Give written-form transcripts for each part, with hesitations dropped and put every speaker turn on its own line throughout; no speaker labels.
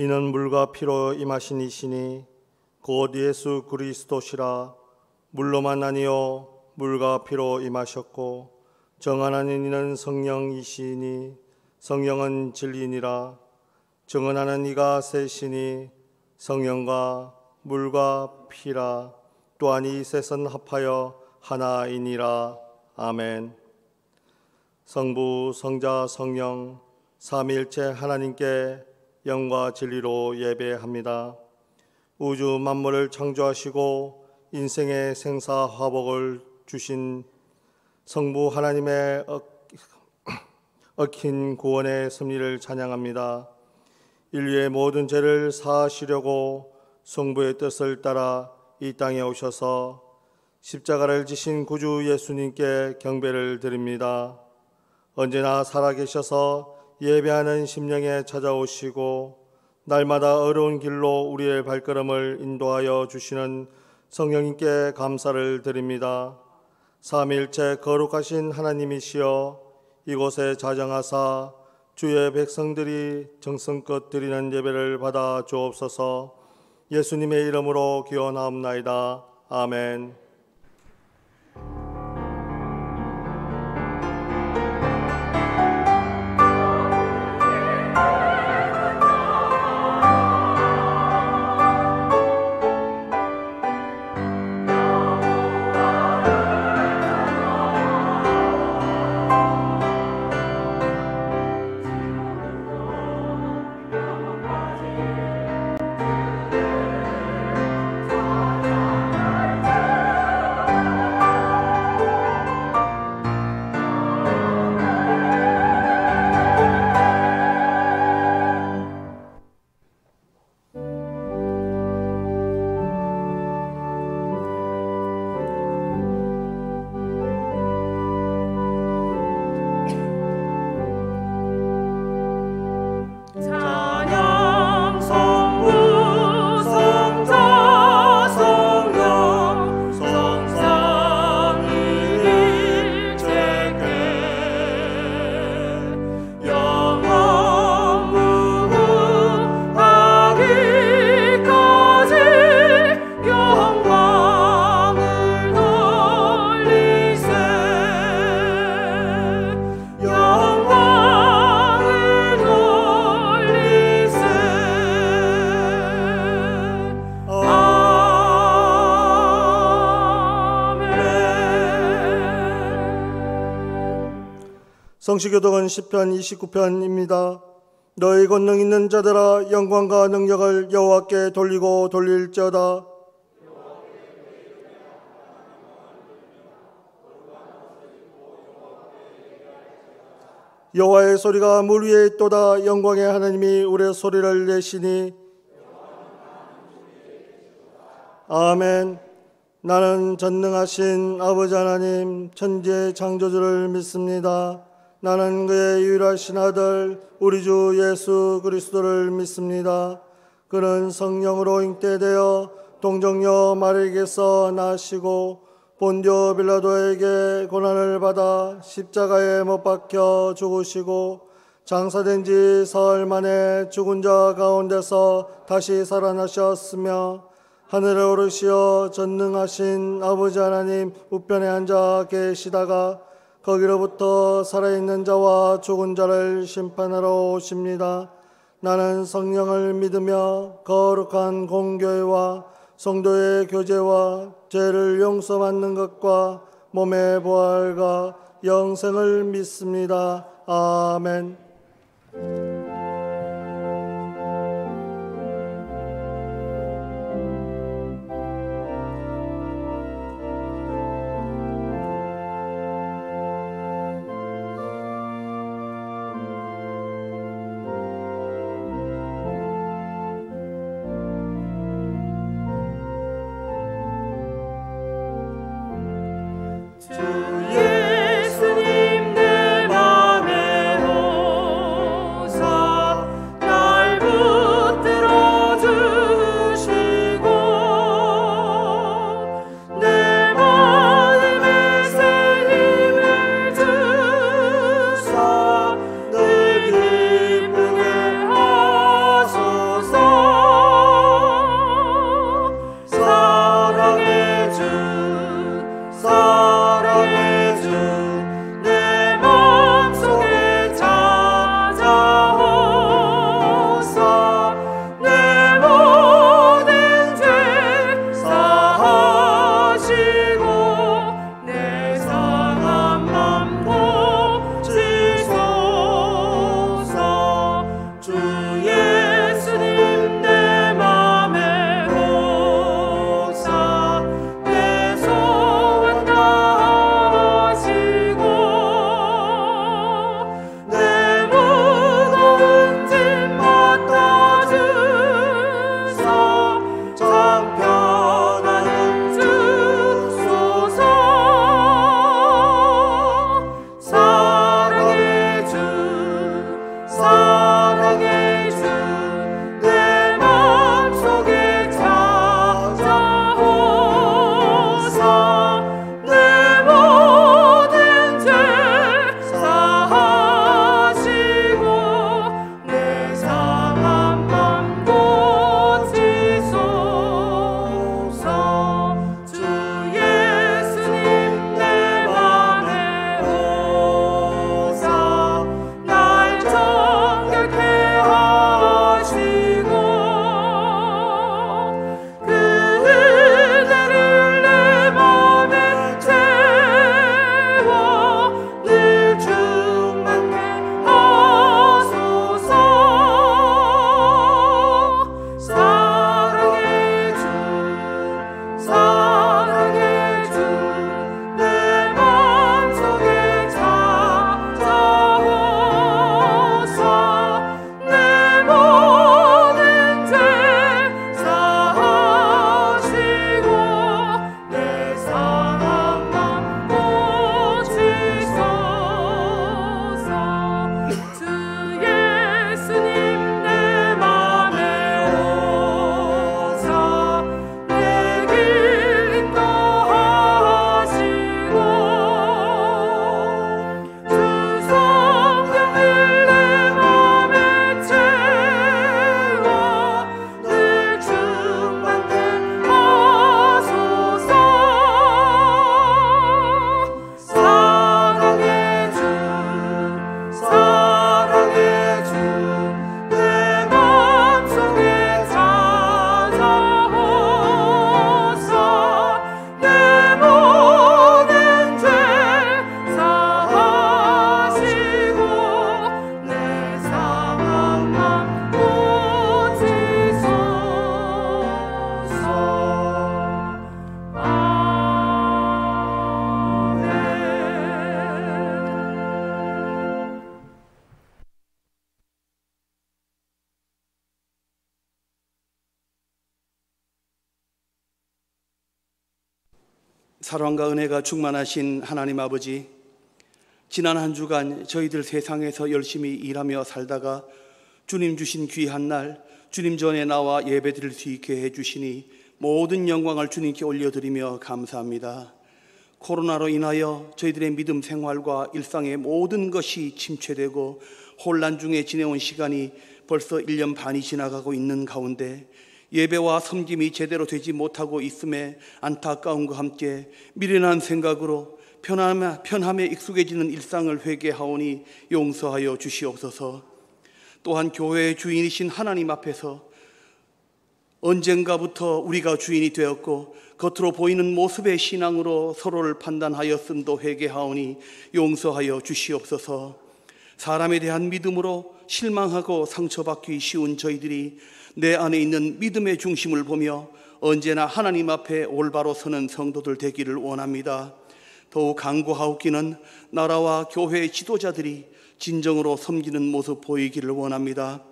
이는 물과 피로 임하신 이시니 곧 예수 그리스도시라. 물로만 아니요 물과 피로 임하셨고 정하나는 이는 성령이시니 성령은 진리니라. 증언하는 이가 셋이니 성령과 물과 피라. 또한 이 셋은 합하여 하나이니라. 아멘. 성부, 성자, 성령 삼위일체 하나님께 영과 진리로 예배합니다. 우주 만물을 창조하시고 인생의 생사화복을 주신 성부 하나님의 얽힌 구원의 섭리를 찬양합니다. 인류의 모든 죄를 사하시려고 성부의 뜻을 따라 이 땅에 오셔서 십자가를 지신 구주 예수님께 경배를 드립니다. 언제나 살아계셔서 예배하는 심령에 찾아오시고 날마다 어려운 길로 우리의 발걸음을 인도하여 주시는 성령님께 감사를 드립니다. 삼위일체 거룩하신 하나님이시여 이곳에 자정하사 주의 백성들이 정성껏 드리는 예배를 받아 주옵소서. 예수님의 이름으로 기원하옵나이다. 아멘. 성시교독은 시편 29편입니다. 너희 권능 있는 자들아 영광과 능력을 여호와께 돌리고 돌릴지어다. 여호와의 소리가 물 위에 있도다. 영광의 하나님이 우리의 소리를 내시니. 아멘. 나는 전능하신 아버지 하나님 천지의 창조주를 믿습니다. 나는 그의 유일하신 아들 우리 주 예수 그리스도를 믿습니다. 그는 성령으로 잉태되어 동정녀 마리에게서 나시고 본디오 빌라도에게 고난을 받아 십자가에 못 박혀 죽으시고 장사된 지 사흘 만에 죽은 자 가운데서 다시 살아나셨으며 하늘에 오르시어 전능하신 아버지 하나님 우편에 앉아 계시다가 거기로부터 살아있는 자와 죽은 자를 심판하러 오십니다. 나는 성령을 믿으며 거룩한 공교회와 성도의 교제와 죄를 용서받는 것과 몸의 부활과 영생을 믿습니다. 아멘.
기쁘게 하소서. 사랑과 은혜가 충만하신 하나님 아버지, 지난 한 주간 저희들 세상에서 열심히 일하며 살다가 주님 주신 귀한 날 주님 전에 나와 예배드릴 수 있게 해주시니 모든 영광을 주님께 올려드리며 감사합니다. 코로나로 인하여 저희들의 믿음 생활과 일상의 모든 것이 침체되고 혼란 중에 지내온 시간이 벌써 1년 반이 지나가고 있는 가운데 예배와 섬김이 제대로 되지 못하고 있음에 안타까움과 함께 미련한 생각으로 편함에 익숙해지는 일상을 회개하오니 용서하여 주시옵소서. 또한 교회의 주인이신 하나님 앞에서 언젠가부터 우리가 주인이 되었고 겉으로 보이는 모습의 신앙으로 서로를 판단하였음도 회개하오니 용서하여 주시옵소서. 사람에 대한 믿음으로 실망하고 상처받기 쉬운 저희들이 내 안에 있는 믿음의 중심을 보며 언제나 하나님 앞에 올바로 서는 성도들 되기를 원합니다. 더욱 간구하옵기는 나라와 교회의 지도자들이 진정으로 섬기는 모습 보이기를 원합니다.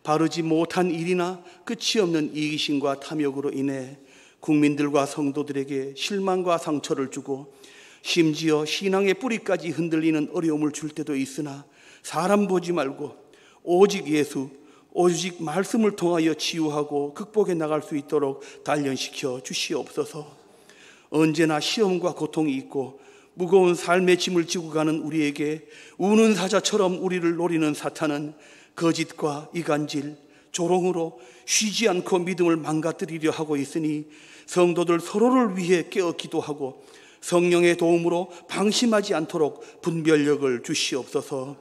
바르지 못한 일이나 끝이 없는 이기심과 탐욕으로 인해 국민들과 성도들에게 실망과 상처를 주고 심지어 신앙의 뿌리까지 흔들리는 어려움을 줄 때도 있으나 사람 보지 말고 오직 예수, 오직 말씀을 통하여 치유하고 극복해 나갈 수 있도록 단련시켜 주시옵소서. 언제나 시험과 고통이 있고 무거운 삶의 짐을 지고 가는 우리에게 우는 사자처럼 우리를 노리는 사탄은 거짓과 이간질, 조롱으로 쉬지 않고 믿음을 망가뜨리려 하고 있으니 성도들 서로를 위해 깨어 기도하고 성령의 도움으로 방심하지 않도록 분별력을 주시옵소서.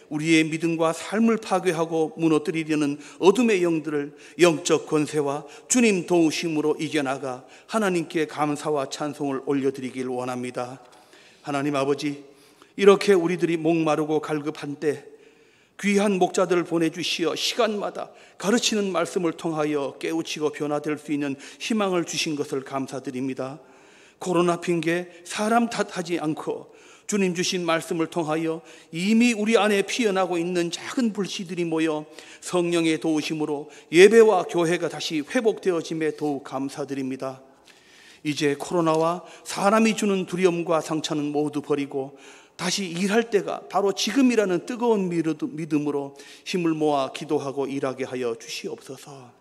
우리의 믿음과 삶을 파괴하고 무너뜨리려는 어둠의 영들을 영적 권세와 주님 도우심으로 이겨나가 하나님께 감사와 찬송을 올려드리길 원합니다. 하나님 아버지, 이렇게 우리들이 목마르고 갈급한 때 귀한 목자들을 보내주시어 시간마다 가르치는 말씀을 통하여 깨우치고 변화될 수 있는 희망을 주신 것을 감사드립니다. 코로나 핑계 사람 탓하지 않고 주님 주신 말씀을 통하여 이미 우리 안에 피어나고 있는 작은 불씨들이 모여 성령의 도우심으로 예배와 교회가 다시 회복되어짐에 더욱 감사드립니다. 이제 코로나와 사람이 주는 두려움과 상처는 모두 버리고 다시 일할 때가 바로 지금이라는 뜨거운 믿음으로 힘을 모아 기도하고 일하게 하여 주시옵소서.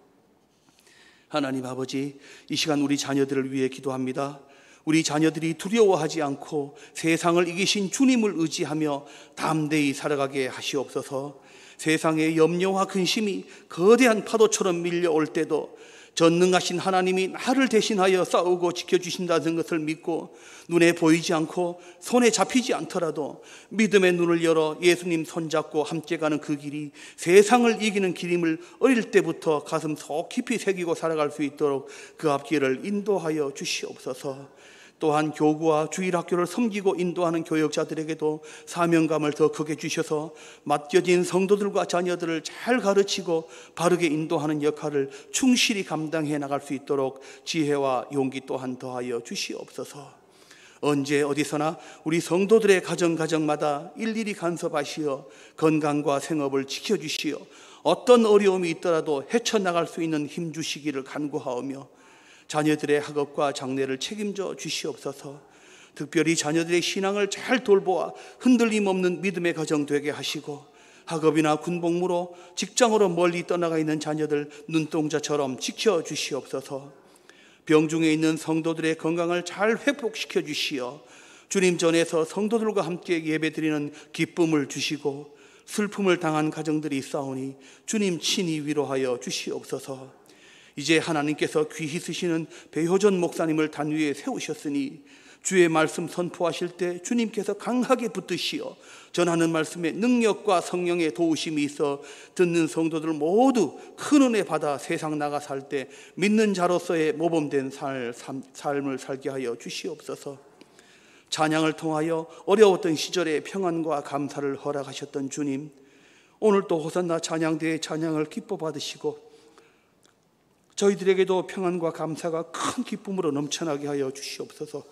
하나님 아버지, 이 시간 우리 자녀들을 위해 기도합니다. 우리 자녀들이 두려워하지 않고 세상을 이기신 주님을 의지하며 담대히 살아가게 하시옵소서. 세상의 염려와 근심이 거대한 파도처럼 밀려올 때도 전능하신 하나님이 나를 대신하여 싸우고 지켜주신다는 것을 믿고 눈에 보이지 않고 손에 잡히지 않더라도 믿음의 눈을 열어 예수님 손잡고 함께 가는 그 길이 세상을 이기는 길임을 어릴 때부터 가슴 속 깊이 새기고 살아갈 수 있도록 그 앞길을 인도하여 주시옵소서. 또한 교구와 주일학교를 섬기고 인도하는 교역자들에게도 사명감을 더 크게 주셔서 맡겨진 성도들과 자녀들을 잘 가르치고 바르게 인도하는 역할을 충실히 감당해 나갈 수 있도록 지혜와 용기 또한 더하여 주시옵소서. 언제 어디서나 우리 성도들의 가정마다 일일이 간섭하시어 건강과 생업을 지켜주시어 어떤 어려움이 있더라도 헤쳐나갈 수 있는 힘 주시기를 간구하오며 자녀들의 학업과 장래를 책임져 주시옵소서. 특별히 자녀들의 신앙을 잘 돌보아 흔들림 없는 믿음의 가정 되게 하시고 학업이나 군복무로 직장으로 멀리 떠나가 있는 자녀들 눈동자처럼 지켜주시옵소서. 병중에 있는 성도들의 건강을 잘 회복시켜 주시어 주님 전에서 성도들과 함께 예배드리는 기쁨을 주시고 슬픔을 당한 가정들이 있사오니 주님 친히 위로하여 주시옵소서. 이제 하나님께서 귀히 쓰시는 배효전 목사님을 단위에 세우셨으니 주의 말씀 선포하실 때 주님께서 강하게 붙드시어 전하는 말씀에 능력과 성령의 도우심이 있어 듣는 성도들 모두 큰 은혜 받아 세상 나가 살 때 믿는 자로서의 모범된 삶을 살게 하여 주시옵소서. 찬양을 통하여 어려웠던 시절의 평안과 감사를 허락하셨던 주님, 오늘 또 호산나 찬양대의 찬양을 기뻐 받으시고 저희들에게도 평안과 감사가 큰 기쁨으로 넘쳐나게 하여 주시옵소서.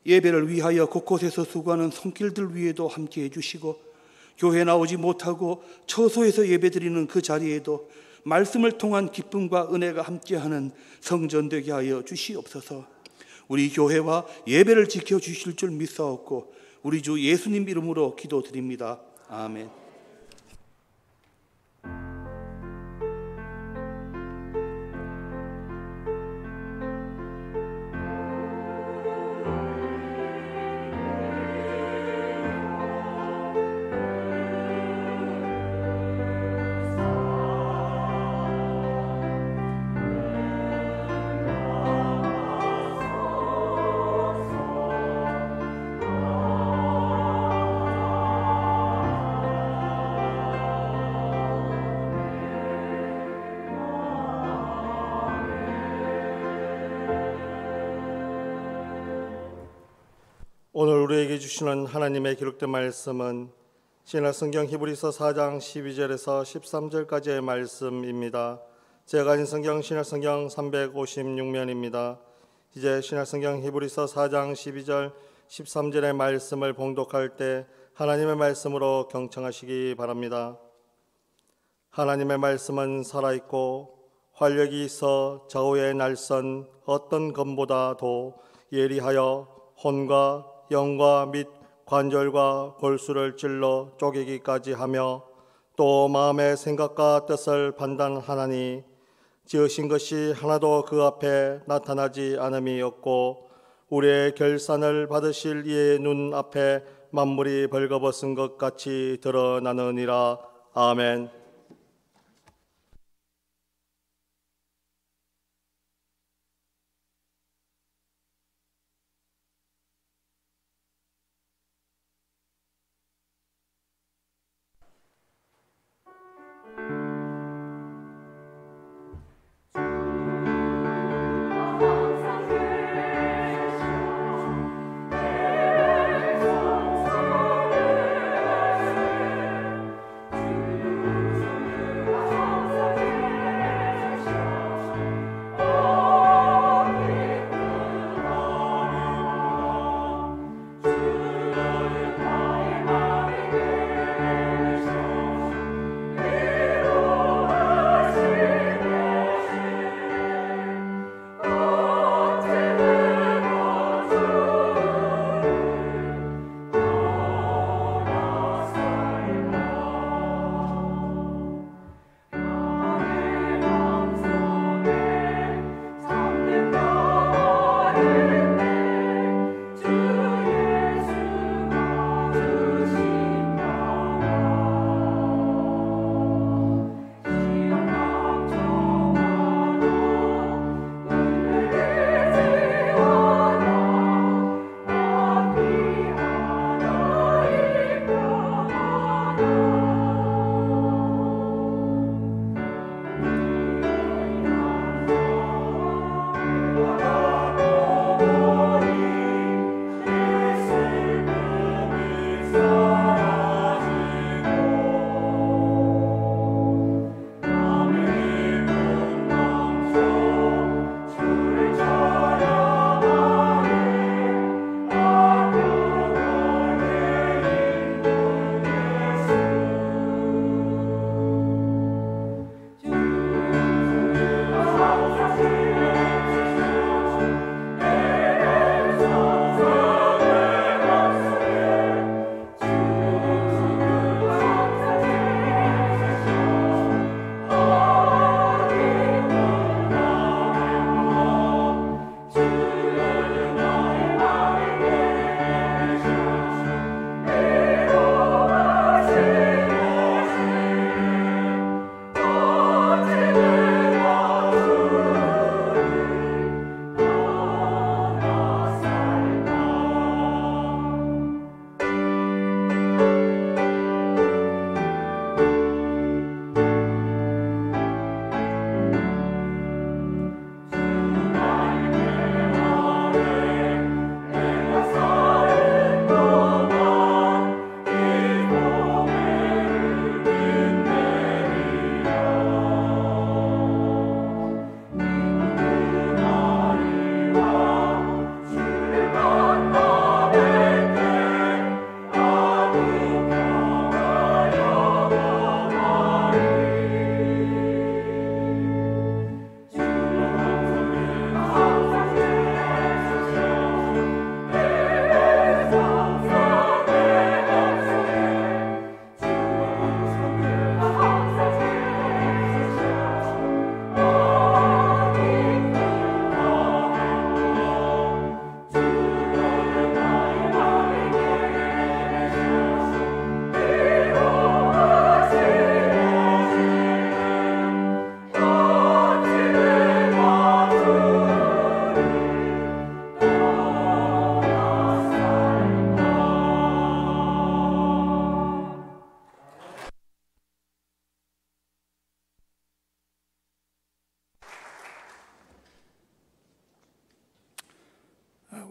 예배를 위하여 곳곳에서 수고하는 손길들 위에도 함께해 주시고 교회 나오지 못하고 처소에서 예배드리는 그 자리에도 말씀을 통한 기쁨과 은혜가 함께하는 성전 되게 하여 주시옵소서. 우리 교회와 예배를 지켜주실 줄 믿사옵고 우리 주 예수님 이름으로 기도드립니다. 아멘.
오늘 우리에게 주시는 하나님의 기록된 말씀은 신약성경 히브리서 4장 12절에서 13절까지의 말씀입니다. 제가 가진 성경 신약성경 356면입니다. 이제 신약성경 히브리서 4장 12절 13절의 말씀을 봉독할 때 하나님의 말씀으로 경청하시기 바랍니다. 하나님의 말씀은 살아있고 활력이 있어 좌우의 날선 어떤 검보다도 예리하여 혼과 영과 및 관절과 골수를 찔러 쪼개기까지 하며 또 마음의 생각과 뜻을 판단하나니 지으신 것이 하나도 그 앞에 나타나지 않음이 없고 우리의 결산을 받으실 이의 눈 앞에 만물이 벌거벗은 것 같이 드러나느니라. 아멘.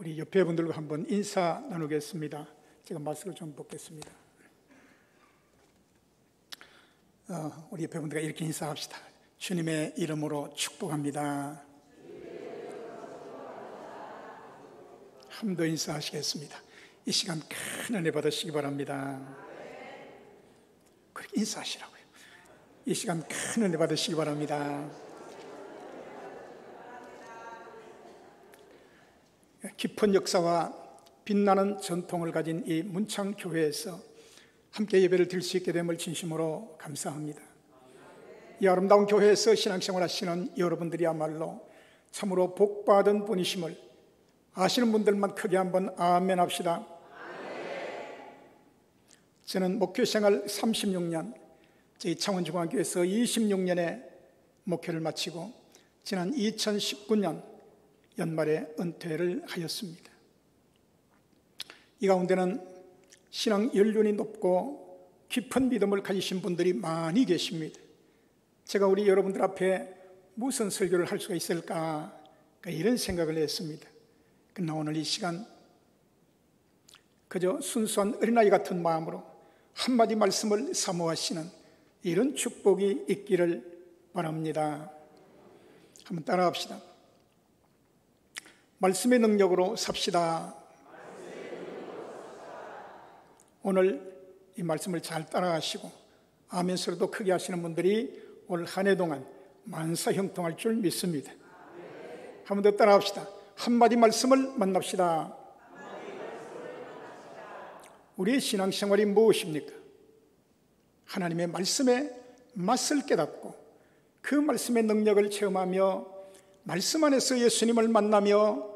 우리 옆에 분들과 한번 인사 나누겠습니다. 제가 마스크를 좀 벗겠습니다. 우리 옆에 분들과 이렇게 인사합시다. 주님의 이름으로 축복합니다. 한 번 더 인사하시겠습니다. 이 시간 큰 은혜 받으시기 바랍니다. 그렇게 인사하시라고요. 이 시간 큰 은혜 받으시기 바랍니다. 깊은 역사와 빛나는 전통을 가진 이 문창교회에서 함께 예배를 드릴 수 있게 됨을 진심으로 감사합니다. 이 아름다운 교회에서 신앙생활 하시는 여러분들이야말로 참으로 복받은 분이심을 아시는 분들만 크게 한번 아멘 합시다. 저는 목회생활 36년, 저희 창원중앙교회에서 26년의 목회를 마치고 지난 2019년 연말에 은퇴를 하였습니다. 이 가운데는 신앙 연륜이 높고 깊은 믿음을 가지신 분들이 많이 계십니다. 제가 우리 여러분들 앞에 무슨 설교를 할 수가 있을까 이런 생각을 했습니다. 그러나 오늘 이 시간 그저 순수한 어린아이 같은 마음으로 한마디 말씀을 사모하시는 이런 축복이 있기를 바랍니다. 한번 따라합시다. 말씀의 능력으로 삽시다. 오늘 이 말씀을 잘 따라하시고 아멘 소리도 크게 하시는 분들이 올 한 해 동안 만사 형통할 줄 믿습니다. 한 번 더 따라합시다. 한마디 말씀을 만납시다. 우리의 신앙생활이 무엇입니까? 하나님의 말씀의 맛을 깨닫고 그 말씀의 능력을 체험하며 말씀 안에서 예수님을 만나며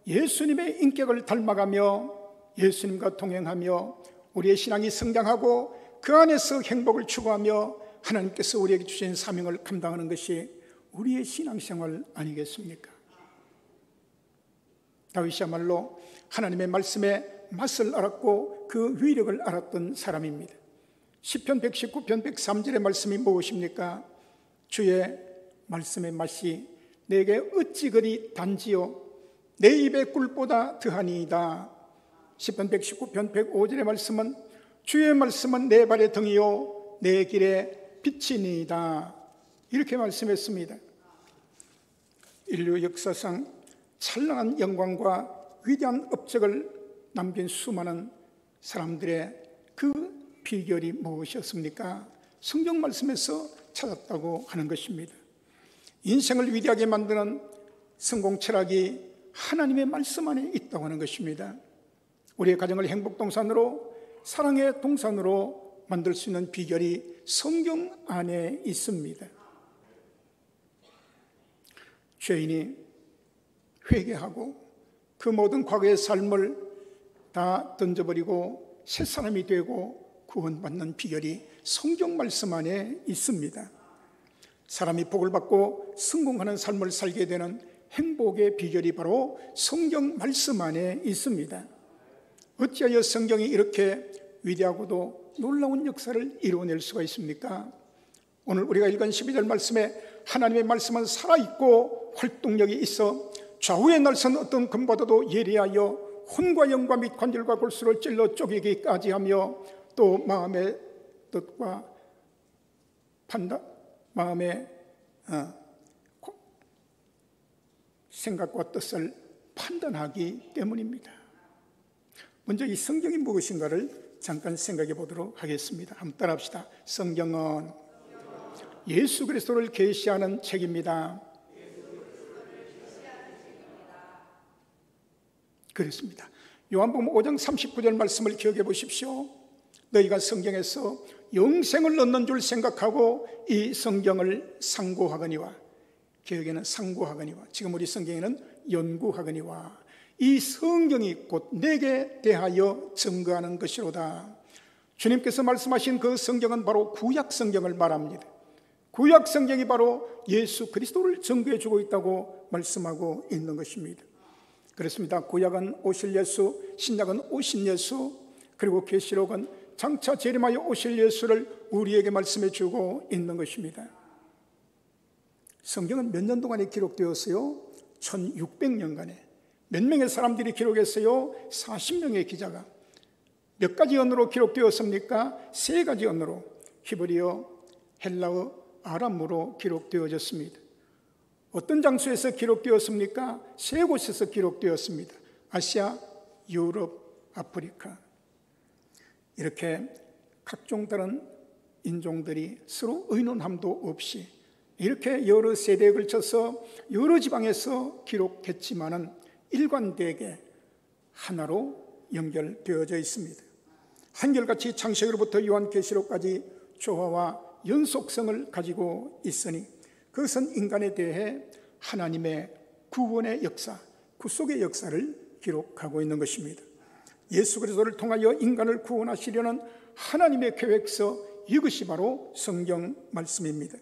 예수님의 인격을 닮아가며 예수님과 동행하며 우리의 신앙이 성장하고 그 안에서 행복을 추구하며 하나님께서 우리에게 주신 사명을 감당하는 것이 우리의 신앙생활 아니겠습니까? 다윗이야말로 하나님의 말씀의 맛을 알았고 그 위력을 알았던 사람입니다. 시편 119편 103절의 말씀이 무엇입니까? 주의 말씀의 맛이 내게 어찌 그리 단지요 내 입의 꿀보다 더하니이다. 시편 119편 105절의 말씀은 주의 말씀은 내 발의 등이요 내 길의 빛이니이다. 이렇게 말씀했습니다. 인류 역사상 찬란한 영광과 위대한 업적을 남긴 수많은 사람들의 그 비결이 무엇이었습니까? 성경 말씀에서 찾았다고 하는 것입니다. 인생을 위대하게 만드는 성공 철학이 하나님의 말씀 안에 있다고 하는 것입니다. 우리의 가정을 행복 동산으로 사랑의 동산으로 만들 수 있는 비결이 성경 안에 있습니다. 죄인이 회개하고 그 모든 과거의 삶을 다 던져버리고 새 사람이 되고 구원받는 비결이 성경 말씀 안에 있습니다. 사람이 복을 받고 성공하는 삶을 살게 되는 행복의 비결이 바로 성경 말씀 안에 있습니다. 어찌하여 성경이 이렇게 위대하고도 놀라운 역사를 이루어낼 수가 있습니까? 오늘 우리가 읽은 12절 말씀에 하나님의 말씀은 살아있고 활동력이 있어 좌우에 날선 어떤 금보다도 예리하여 혼과 영과 및 관절과 골수를 찔러 쪼개기까지 하며 또 마음의 뜻과 판단, 마음의 생각과 뜻을 판단하기 때문입니다. 먼저 이 성경이 무엇인가를 잠깐 생각해 보도록 하겠습니다. 한번 따라합시다. 성경은 예수 그리스도를 계시하는 책입니다. 그렇습니다. 요한복음 5장 39절 말씀을 기억해 보십시오. 너희가 성경에서 영생을 얻는 줄 생각하고 이 성경을 상고하거니와, 기억에는 상고하거니와, 지금 우리 성경에는 연구하거니와, 이 성경이 곧 내게 대하여 증거하는 것이로다. 주님께서 말씀하신 그 성경은 바로 구약 성경을 말합니다. 구약 성경이 바로 예수 그리스도를 증거해 주고 있다고 말씀하고 있는 것입니다. 그렇습니다. 구약은 오실 예수, 신약은 오신 예수, 그리고 계시록은 장차 재림하여 오실 예수를 우리에게 말씀해 주고 있는 것입니다. 성경은 몇 년 동안에 기록되었어요? 1600년간에 몇 명의 사람들이 기록했어요? 40명의 기자가. 몇 가지 언어로 기록되었습니까? 3가지 언어로, 히브리어, 헬라어, 아람어로 기록되어졌습니다. 어떤 장소에서 기록되었습니까? 3곳에서 기록되었습니다. 아시아, 유럽, 아프리카. 이렇게 각종 다른 인종들이 서로 의논함도 없이 이렇게 여러 세대에 걸쳐서 여러 지방에서 기록했지만은 일관되게 하나로 연결되어져 있습니다. 한결같이 창세기로부터 요한계시록까지 조화와 연속성을 가지고 있으니 그것은 인간에 대해 하나님의 구원의 역사, 구속의 역사를 기록하고 있는 것입니다. 예수 그리스도를 통하여 인간을 구원하시려는 하나님의 계획서, 이것이 바로 성경 말씀입니다.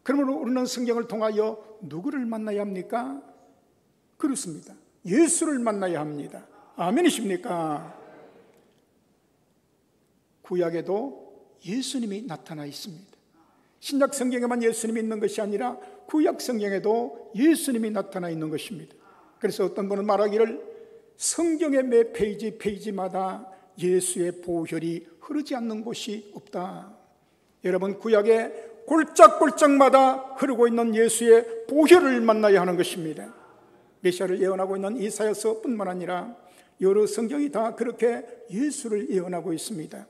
그러므로 우리는 성경을 통하여 누구를 만나야 합니까? 그렇습니다. 예수를 만나야 합니다. 아멘이십니까? 구약에도 예수님이 나타나 있습니다. 신약 성경에만 예수님이 있는 것이 아니라 구약 성경에도 예수님이 나타나 있는 것입니다. 그래서 어떤 분은 말하기를 성경의 매 페이지마다 예수의 보혈이 흐르지 않는 곳이 없다. 여러분, 구약의 골짝골짝마다 흐르고 있는 예수의 보혈을 만나야 하는 것입니다. 메시아를 예언하고 있는 이사야서뿐만 아니라 여러 성경이 다 그렇게 예수를 예언하고 있습니다.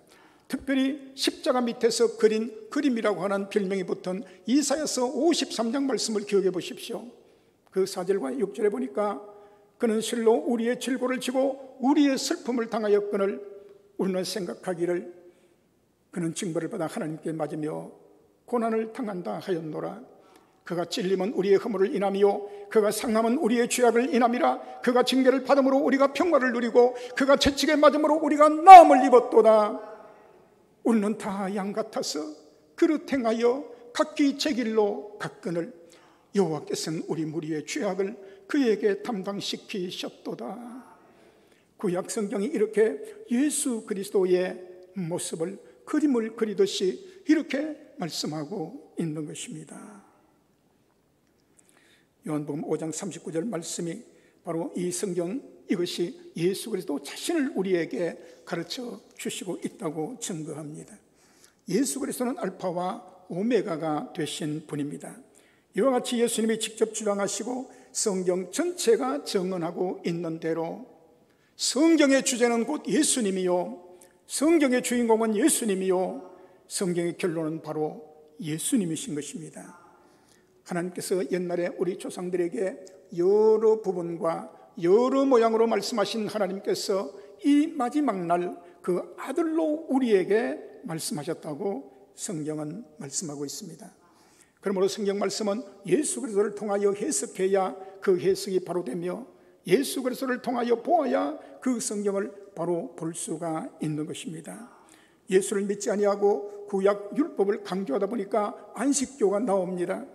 특별히 십자가 밑에서 그린 그림이라고 하는 별명이 붙은 이사야서 53장 말씀을 기억해 보십시오. 그 4절과 6절에 보니까 그는 실로 우리의 질고를 지고 우리의 슬픔을 당하였거늘 우리는 생각하기를 그는 징벌을 받아 하나님께 맞으며 고난을 당한다 하였노라. 그가 찔림은 우리의 허물을 인함이요 그가 상함은 우리의 죄악을 인함이라. 그가 징계를 받음으로 우리가 평화를 누리고 그가 채찍에 맞음으로 우리가 나음을 입었도다. 우리는 다 양 같아서 그릇 행하여 각기 제 길로 갔거늘 여호와께서는 우리 무리의 죄악을 그에게 담당시키셨도다. 구약 성경이 이렇게 예수 그리스도의 모습을 그림을 그리듯이 이렇게 말씀하고 있는 것입니다. 요한복음 5장 39절 말씀이 바로 이 성경, 이것이 예수 그리스도 자신을 우리에게 가르쳐 주시고 있다고 증거합니다. 예수 그리스도는 알파와 오메가가 되신 분입니다. 이와 같이 예수님이 직접 주장하시고 성경 전체가 증언하고 있는 대로 성경의 주제는 곧 예수님이요, 성경의 주인공은 예수님이요, 성경의 결론은 바로 예수님이신 것입니다. 하나님께서 옛날에 우리 조상들에게 여러 부분과 여러 모양으로 말씀하신 하나님께서 이 마지막 날 그 아들로 우리에게 말씀하셨다고 성경은 말씀하고 있습니다. 그러므로 성경 말씀은 예수 그리스도를 통하여 해석해야 그 해석이 바로 되며 예수 그리스도를 통하여 보아야 그 성경을 바로 볼 수가 있는 것입니다. 예수를 믿지 아니하고 구약 율법을 강조하다 보니까 안식교가 나옵니다.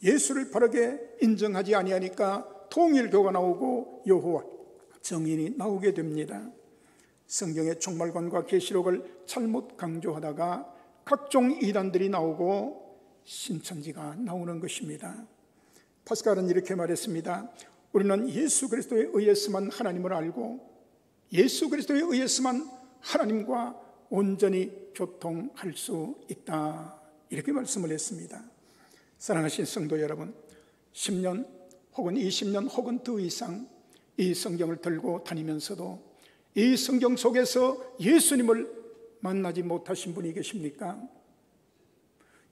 예수를 바르게 인정하지 아니하니까 통일교가 나오고 여호와 정인이 나오게 됩니다. 성경의 종말론과 계시록을 잘못 강조하다가 각종 이단들이 나오고 신천지가 나오는 것입니다. 파스칼은 이렇게 말했습니다. 우리는 예수 그리스도에 의해서만 하나님을 알고 예수 그리스도에 의해서만 하나님과 온전히 교통할 수 있다, 이렇게 말씀을 했습니다. 사랑하신 성도 여러분, 10년 혹은 20년 혹은 더 이상 이 성경을 들고 다니면서도 이 성경 속에서 예수님을 만나지 못하신 분이 계십니까?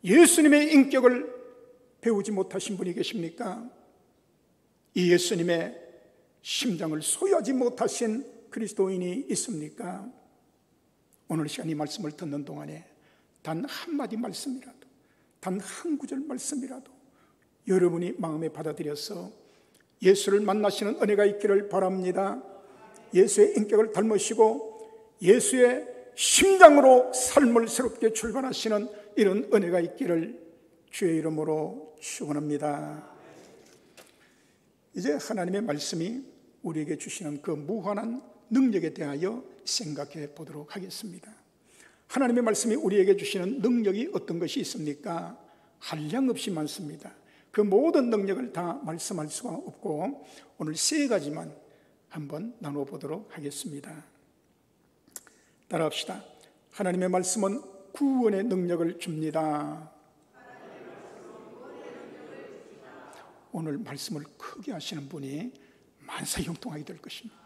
예수님의 인격을 배우지 못하신 분이 계십니까? 이 예수님의 심장을 소유하지 못하신 그리스도인이 있습니까? 오늘 시간 이 말씀을 듣는 동안에 단 한마디 말씀이라도, 단 한 구절 말씀이라도 여러분이 마음에 받아들여서 예수를 만나시는 은혜가 있기를 바랍니다. 예수의 인격을 닮으시고 예수의 심장으로 삶을 새롭게 출발하시는 이런 은혜가 있기를 주의 이름으로 축원합니다. 이제 하나님의 말씀이 우리에게 주시는 그 무한한 능력에 대하여 생각해 보도록 하겠습니다. 하나님의 말씀이 우리에게 주시는 능력이 어떤 것이 있습니까? 한량없이 많습니다. 그 모든 능력을 다 말씀할 수가 없고 오늘 세 가지만 한번 나눠보도록 하겠습니다. 따라합시다. 하나님의 말씀은 구원의 능력을 줍니다. 오늘 말씀을 크게 하시는 분이 만사형통하게 될 것입니다.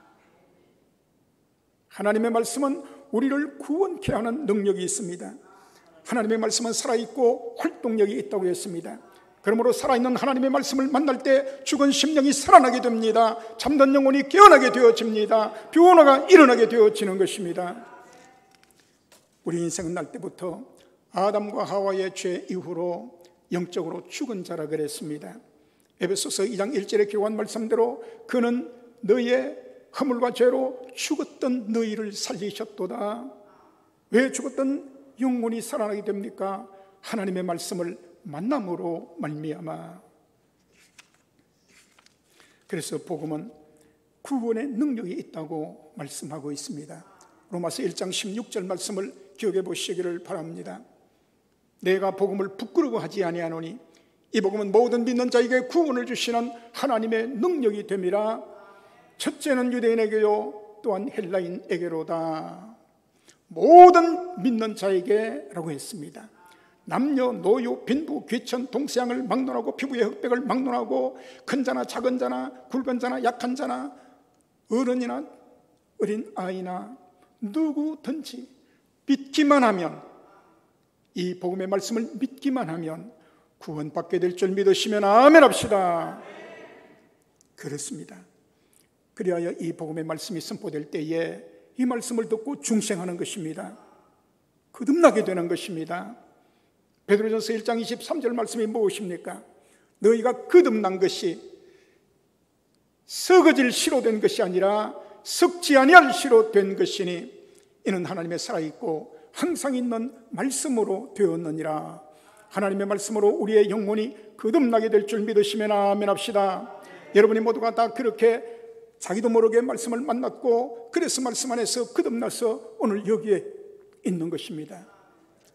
하나님의 말씀은 우리를 구원케 하는 능력이 있습니다. 하나님의 말씀은 살아있고 활동력이 있다고 했습니다. 그러므로 살아있는 하나님의 말씀을 만날 때 죽은 심령이 살아나게 됩니다. 잠든 영혼이 깨어나게 되어집니다. 변화가 일어나게 되어지는 것입니다. 우리 인생은 날 때부터 아담과 하와의 죄 이후로 영적으로 죽은 자라 그랬습니다. 에베소서 2장 1절에 기록한 말씀대로 그는 너희의 허물과 죄로 죽었던 너희를 살리셨도다. 왜 죽었던 영혼이 살아나게 됩니까? 하나님의 말씀을 만남으로 말미암아. 그래서 복음은 구원의 능력이 있다고 말씀하고 있습니다. 로마서 1장 16절 말씀을 기억해 보시기를 바랍니다. 내가 복음을 부끄러워하지 아니하노니 이 복음은 모든 믿는 자에게 구원을 주시는 하나님의 능력이 됨이라. 첫째는 유대인에게요 또한 헬라인에게로다. 모든 믿는 자에게 라고 했습니다. 남녀, 노유, 빈부, 귀천, 동서양을 막론하고 피부의 흑백을 막론하고 큰 자나 작은 자나 굵은 자나 약한 자나 어른이나 어린 아이나 누구든지 믿기만 하면, 이 복음의 말씀을 믿기만 하면 구원받게 될 줄 믿으시면 아멘 합시다. 그렇습니다. 그리하여 이 복음의 말씀이 선포될 때에 이 말씀을 듣고 중생하는 것입니다. 거듭나게 되는 것입니다. 베드로전서 1장 23절 말씀이 무엇입니까? 너희가 거듭난 것이 썩어질 씨로 된 것이 아니라 썩지 아니할 씨로 된 것이니 이는 하나님의 살아있고 항상 있는 말씀으로 되었느니라. 하나님의 말씀으로 우리의 영혼이 거듭나게 될 줄 믿으시면 아멘 합시다. 여러분이 모두가 다 그렇게 자기도 모르게 말씀을 만났고 그래서 말씀 안에서 거듭나서 오늘 여기에 있는 것입니다.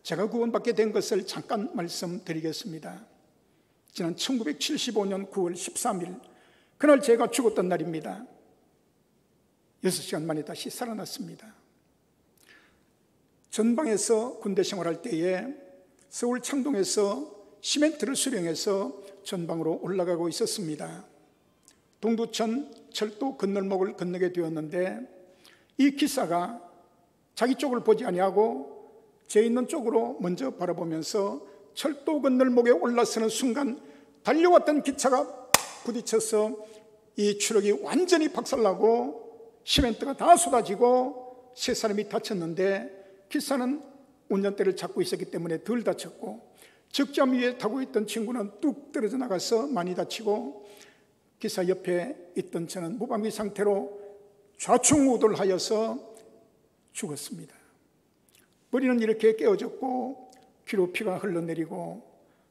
제가 구원받게 된 것을 잠깐 말씀드리겠습니다. 지난 1975년 9월 13일 그날 제가 죽었던 날입니다. 6시간 만에 다시 살아났습니다. 전방에서 군대 생활할 때에 서울 창동에서 시멘트를 수령해서 전방으로 올라가고 있었습니다. 동두천 철도 건널목을 건너게 되었는데 이 기사가 자기 쪽을 보지 아니하고 제 있는 쪽으로 먼저 바라보면서 철도 건널목에 올라서는 순간 달려왔던 기차가 부딪혀서 이 추력이 완전히 박살나고 시멘트가 다 쏟아지고 세 사람이 다쳤는데 기사는 운전대를 잡고 있었기 때문에 덜 다쳤고 적잠 위에 타고 있던 친구는 뚝 떨어져 나가서 많이 다치고 기사 옆에 있던 저는 무방비 상태로 좌충우돌하여서 죽었습니다. 머리는 이렇게 깨어졌고 귀로 피가 흘러내리고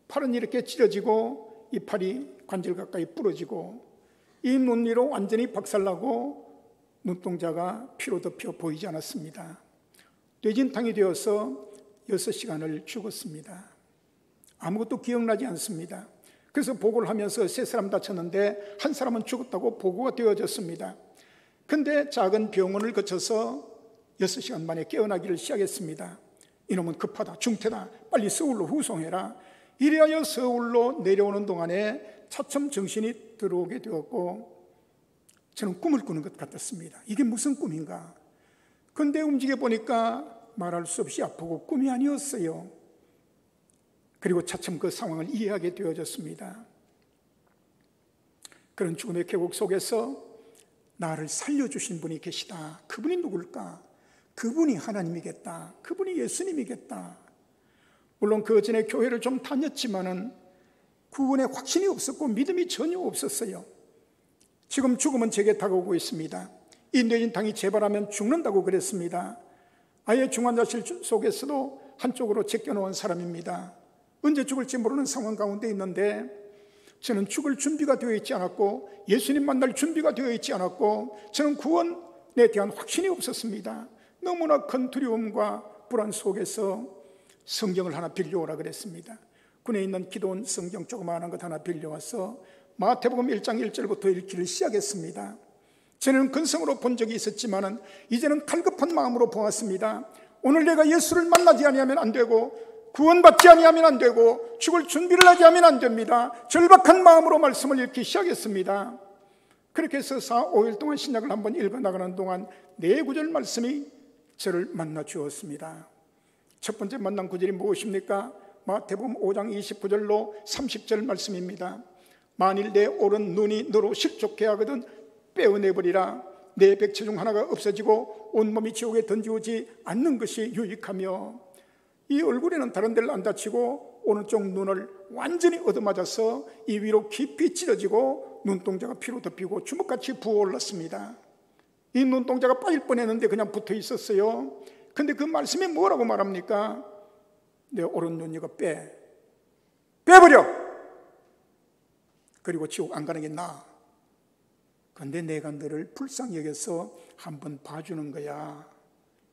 팔은 이렇게 찢어지고 이 팔이 관절 가까이 부러지고 이 눈 위로 완전히 박살나고 눈동자가 피로 덮여 보이지 않았습니다. 뇌진탕이 되어서 6시간을 죽었습니다. 아무것도 기억나지 않습니다. 그래서 보고를 하면서 세 사람 다쳤는데 한 사람은 죽었다고 보고가 되어졌습니다. 근데 작은 병원을 거쳐서 6시간 만에 깨어나기를 시작했습니다. 이놈은 급하다, 중태다, 빨리 서울로 후송해라. 이래하여 서울로 내려오는 동안에 차츰 정신이 들어오게 되었고 저는 꿈을 꾸는 것 같았습니다. 이게 무슨 꿈인가? 근데 움직여 보니까 말할 수 없이 아프고 꿈이 아니었어요. 그리고 차츰 그 상황을 이해하게 되어졌습니다. 그런 죽음의 계곡 속에서 나를 살려주신 분이 계시다. 그분이 누굴까? 그분이 하나님이겠다. 그분이 예수님이겠다. 물론 그 전에 교회를 좀 다녔지만은 구원에 확신이 없었고 믿음이 전혀 없었어요. 지금 죽음은 제게 다가오고 있습니다. 이 뇌진탕이 재발하면 죽는다고 그랬습니다. 아예 중환자실 속에서도 한쪽으로 제껴놓은 사람입니다. 언제 죽을지 모르는 상황 가운데 있는데 저는 죽을 준비가 되어 있지 않았고 예수님 만날 준비가 되어 있지 않았고 저는 구원에 대한 확신이 없었습니다. 너무나 큰 두려움과 불안 속에서 성경을 하나 빌려오라 그랬습니다. 군에 있는 기도원 성경 조그마한 것 하나 빌려와서 마태복음 1장 1절부터 읽기를 시작했습니다. 저는 근성으로 본 적이 있었지만 이제는 갈급한 마음으로 보았습니다. 오늘 내가 예수를 만나지 아니하면 안 되고 구원받지 아니하면 안 되고 죽을 준비를 하지 하면 안 됩니다. 절박한 마음으로 말씀을 읽기 시작했습니다. 그렇게 해서 4, 5일 동안 신약을 한번 읽어나가는 동안 4구절 말씀이 저를 만나 주었습니다. 첫 번째 만난 구절이 무엇입니까? 마태복음 5장 29절로 30절 말씀입니다. 만일 내 오른 눈이 너로 실족해 하거든 빼어내버리라. 내 백체 중 하나가 없어지고 온몸이 지옥에 던지오지 않는 것이 유익하며, 이 얼굴에는 다른 데를 안 다치고 오른쪽 눈을 완전히 얻어맞아서 이 위로 깊이 찢어지고 눈동자가 피로 덮이고 주먹같이 부어올랐습니다. 이 눈동자가 빠질 뻔했는데 그냥 붙어 있었어요. 근데 그 말씀이 뭐라고 말합니까? 내 오른 눈 이거 빼버려. 그리고 지옥 안 가는 게 나아. 근데 내가 너를 불쌍히 여겨서 한번 봐주는 거야.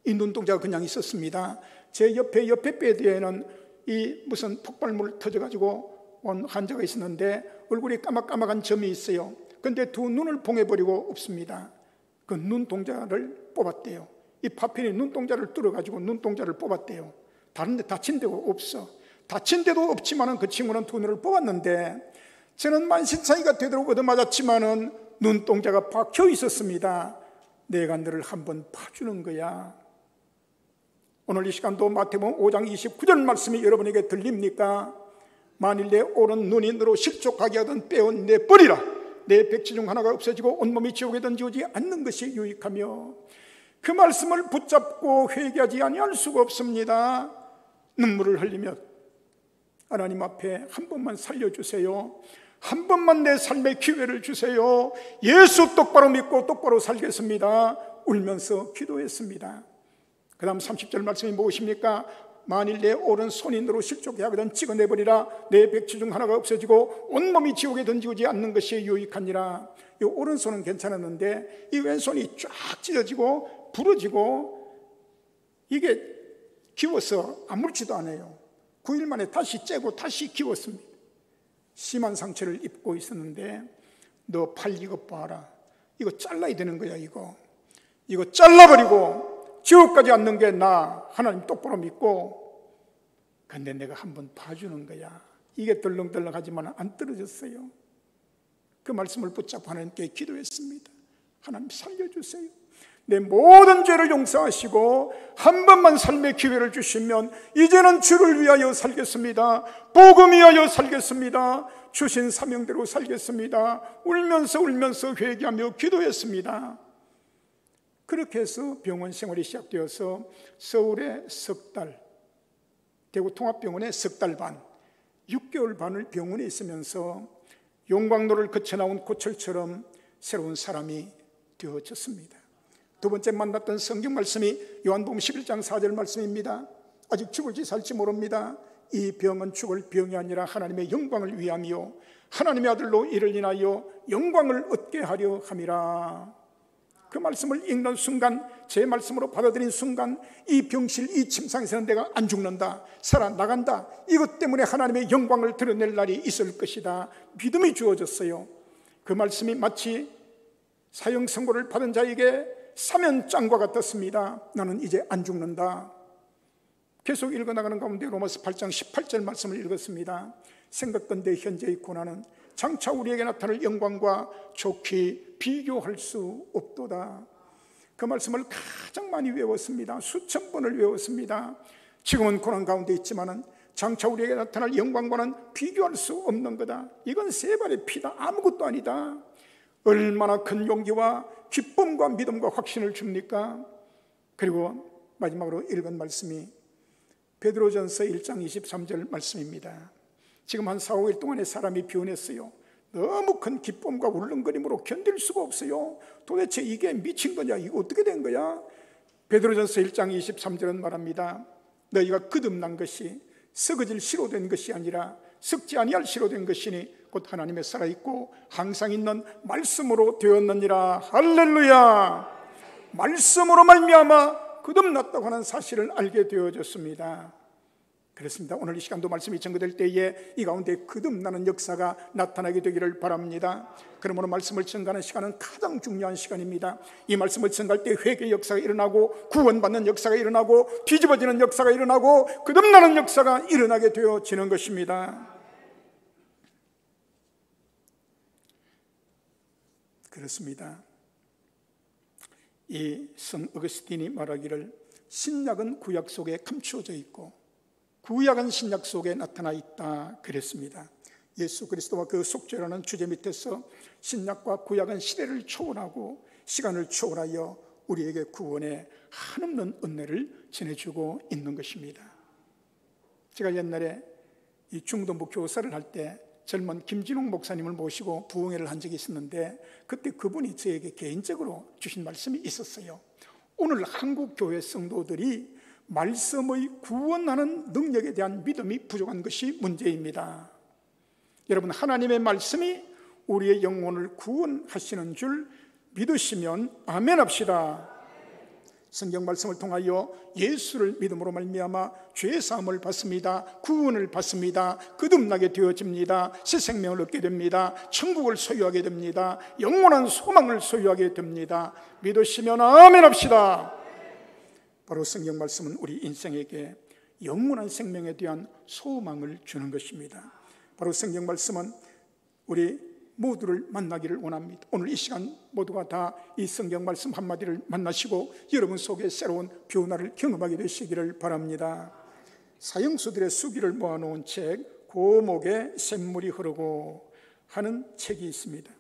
이 눈동자가 그냥 있었습니다. 제 옆에 뼈 뒤에는 이 무슨 폭발물 터져가지고 온 환자가 있었는데 얼굴이 까맣까맣한 점이 있어요. 근데 두 눈을 봉해버리고 없습니다. 그 눈동자를 뽑았대요. 이 파편이 눈동자를 뚫어가지고 눈동자를 뽑았대요. 다른 데 다친 데가 없어. 다친 데도 없지만은 그 친구는 두 눈을 뽑았는데 저는 만신창이가 되도록 얻어맞았지만은 눈동자가 박혀 있었습니다. 내가 너를 한번 봐주는 거야. 오늘 이 시간도 마태복음 5장 29절 말씀이 여러분에게 들립니까? 만일 내 오른 눈이 너로 실족하게 하던 빼어내버리라. 내 백체 중 하나가 없어지고 온몸이 지옥에 던지오지 않는 것이 유익하며, 그 말씀을 붙잡고 회개하지 아니할 수가 없습니다. 눈물을 흘리며 하나님 앞에 한 번만 살려주세요. 한 번만 내 삶의 기회를 주세요. 예수 똑바로 믿고 똑바로 살겠습니다. 울면서 기도했습니다. 그 다음 30절 말씀이 무엇입니까? 만일 내 오른손이 너로 실족해 하거든 찍어내버리라. 내 백체 중 하나가 없어지고 온몸이 지옥에 던지지 않는 것이 유익하니라. 이 오른손은 괜찮았는데 이 왼손이 쫙 찢어지고 부러지고 이게 기워서 아무렇지도 않아요. 9일 만에 다시 째고 다시 기웠습니다. 심한 상처를 입고 있었는데 너 팔 이거 봐라. 이거 잘라야 되는 거야. 이거 잘라버리고 지옥까지 앉는 게 나. 하나님 똑바로 믿고. 근데 내가 한번 봐주는 거야. 이게 덜렁덜렁하지만 안 떨어졌어요. 그 말씀을 붙잡고 하나님께 기도했습니다. 하나님 살려주세요. 내 모든 죄를 용서하시고 한 번만 삶의 기회를 주시면 이제는 주를 위하여 살겠습니다. 복음 위하여 살겠습니다. 주신 사명대로 살겠습니다. 울면서 회개하며 기도했습니다. 그렇게 해서 병원 생활이 시작되어서 서울에 석 달, 대구 통합병원에 석 달 반, 6개월 반을 병원에 있으면서 용광로를 거쳐나온 고철처럼 새로운 사람이 되어졌습니다. 두 번째 만났던 성경 말씀이 요한복음 11장 4절 말씀입니다. 아직 죽을지 살지 모릅니다. 이 병은 죽을 병이 아니라 하나님의 영광을 위함이요 하나님의 아들로 이를 인하여 영광을 얻게 하려 함이라. 그 말씀을 읽는 순간, 제 말씀으로 받아들인 순간 이 병실, 이 침상에서는 내가 안 죽는다, 살아나간다, 이것 때문에 하나님의 영광을 드러낼 날이 있을 것이다, 믿음이 주어졌어요. 그 말씀이 마치 사형 선고를 받은 자에게 사면장과 같았습니다. 나는 이제 안 죽는다. 계속 읽어나가는 가운데 로마서 8장 18절 말씀을 읽었습니다. 생각건대 현재의 고난은 장차 우리에게 나타날 영광과 좋게 비교할 수 없도다. 그 말씀을 가장 많이 외웠습니다. 수천 번을 외웠습니다. 지금은 고난 가운데 있지만 장차 우리에게 나타날 영광과는 비교할 수 없는 거다. 이건 세 발의 피다. 아무것도 아니다. 얼마나 큰 용기와 기쁨과 믿음과 확신을 줍니까? 그리고 마지막으로 읽은 말씀이 베드로전서 1장 23절 말씀입니다. 지금 한 4, 5일 동안에 사람이 변했어요. 너무 큰 기쁨과 울렁거림으로 견딜 수가 없어요. 도대체 이게 미친 거냐? 이거 어떻게 된 거야? 베드로전서 1장 23절은 말합니다. 너희가 거듭난 것이 썩어질 씨로 된 것이 아니라 썩지 아니할 씨로 된 것이니 곧 하나님의 살아있고 항상 있는 말씀으로 되었느니라. 할렐루야. 말씀으로 말미암아 거듭났다고 하는 사실을 알게 되어졌습니다. 그렇습니다. 오늘 이 시간도 말씀이 전거될 때에 이 가운데 거듭나는 역사가 나타나게 되기를 바랍니다. 그러므로 말씀을 전가하는 시간은 가장 중요한 시간입니다. 이 말씀을 전가할 때 회개 역사가 일어나고 구원받는 역사가 일어나고 뒤집어지는 역사가 일어나고 거듭나는 역사가 일어나게 되어지는 것입니다. 그렇습니다. 이 성 어거스틴이 말하기를 신약은 구약 속에 감추어져 있고 구약은 신약 속에 나타나 있다 그랬습니다. 예수 그리스도와 그 속죄라는 주제 밑에서 신약과 구약은 시대를 초월하고 시간을 초월하여 우리에게 구원의 한없는 은혜를 전해주고 있는 것입니다. 제가 옛날에 이 중동부 교사를 할 때 젊은 김진웅 목사님을 모시고 부흥회를 한 적이 있었는데 그때 그분이 저에게 개인적으로 주신 말씀이 있었어요. 오늘 한국 교회 성도들이 말씀의 구원하는 능력에 대한 믿음이 부족한 것이 문제입니다. 여러분, 하나님의 말씀이 우리의 영혼을 구원하시는 줄 믿으시면 아멘 합시다. 성경 말씀을 통하여 예수를 믿음으로 말미암아 죄 사함을 받습니다. 구원을 받습니다. 거듭나게 되어집니다. 새 생명을 얻게 됩니다. 천국을 소유하게 됩니다. 영원한 소망을 소유하게 됩니다. 믿으시면 아멘 합시다. 바로 성경 말씀은 우리 인생에게 영원한 생명에 대한 소망을 주는 것입니다. 바로 성경 말씀은 우리 모두를 만나기를 원합니다. 오늘 이 시간 모두가 다 이 성경 말씀 한마디를 만나시고 여러분 속에 새로운 변화를 경험하게 되시기를 바랍니다. 사형수들의 수기를 모아놓은 책 고목에 샘물이 흐르고 하는 책이 있습니다.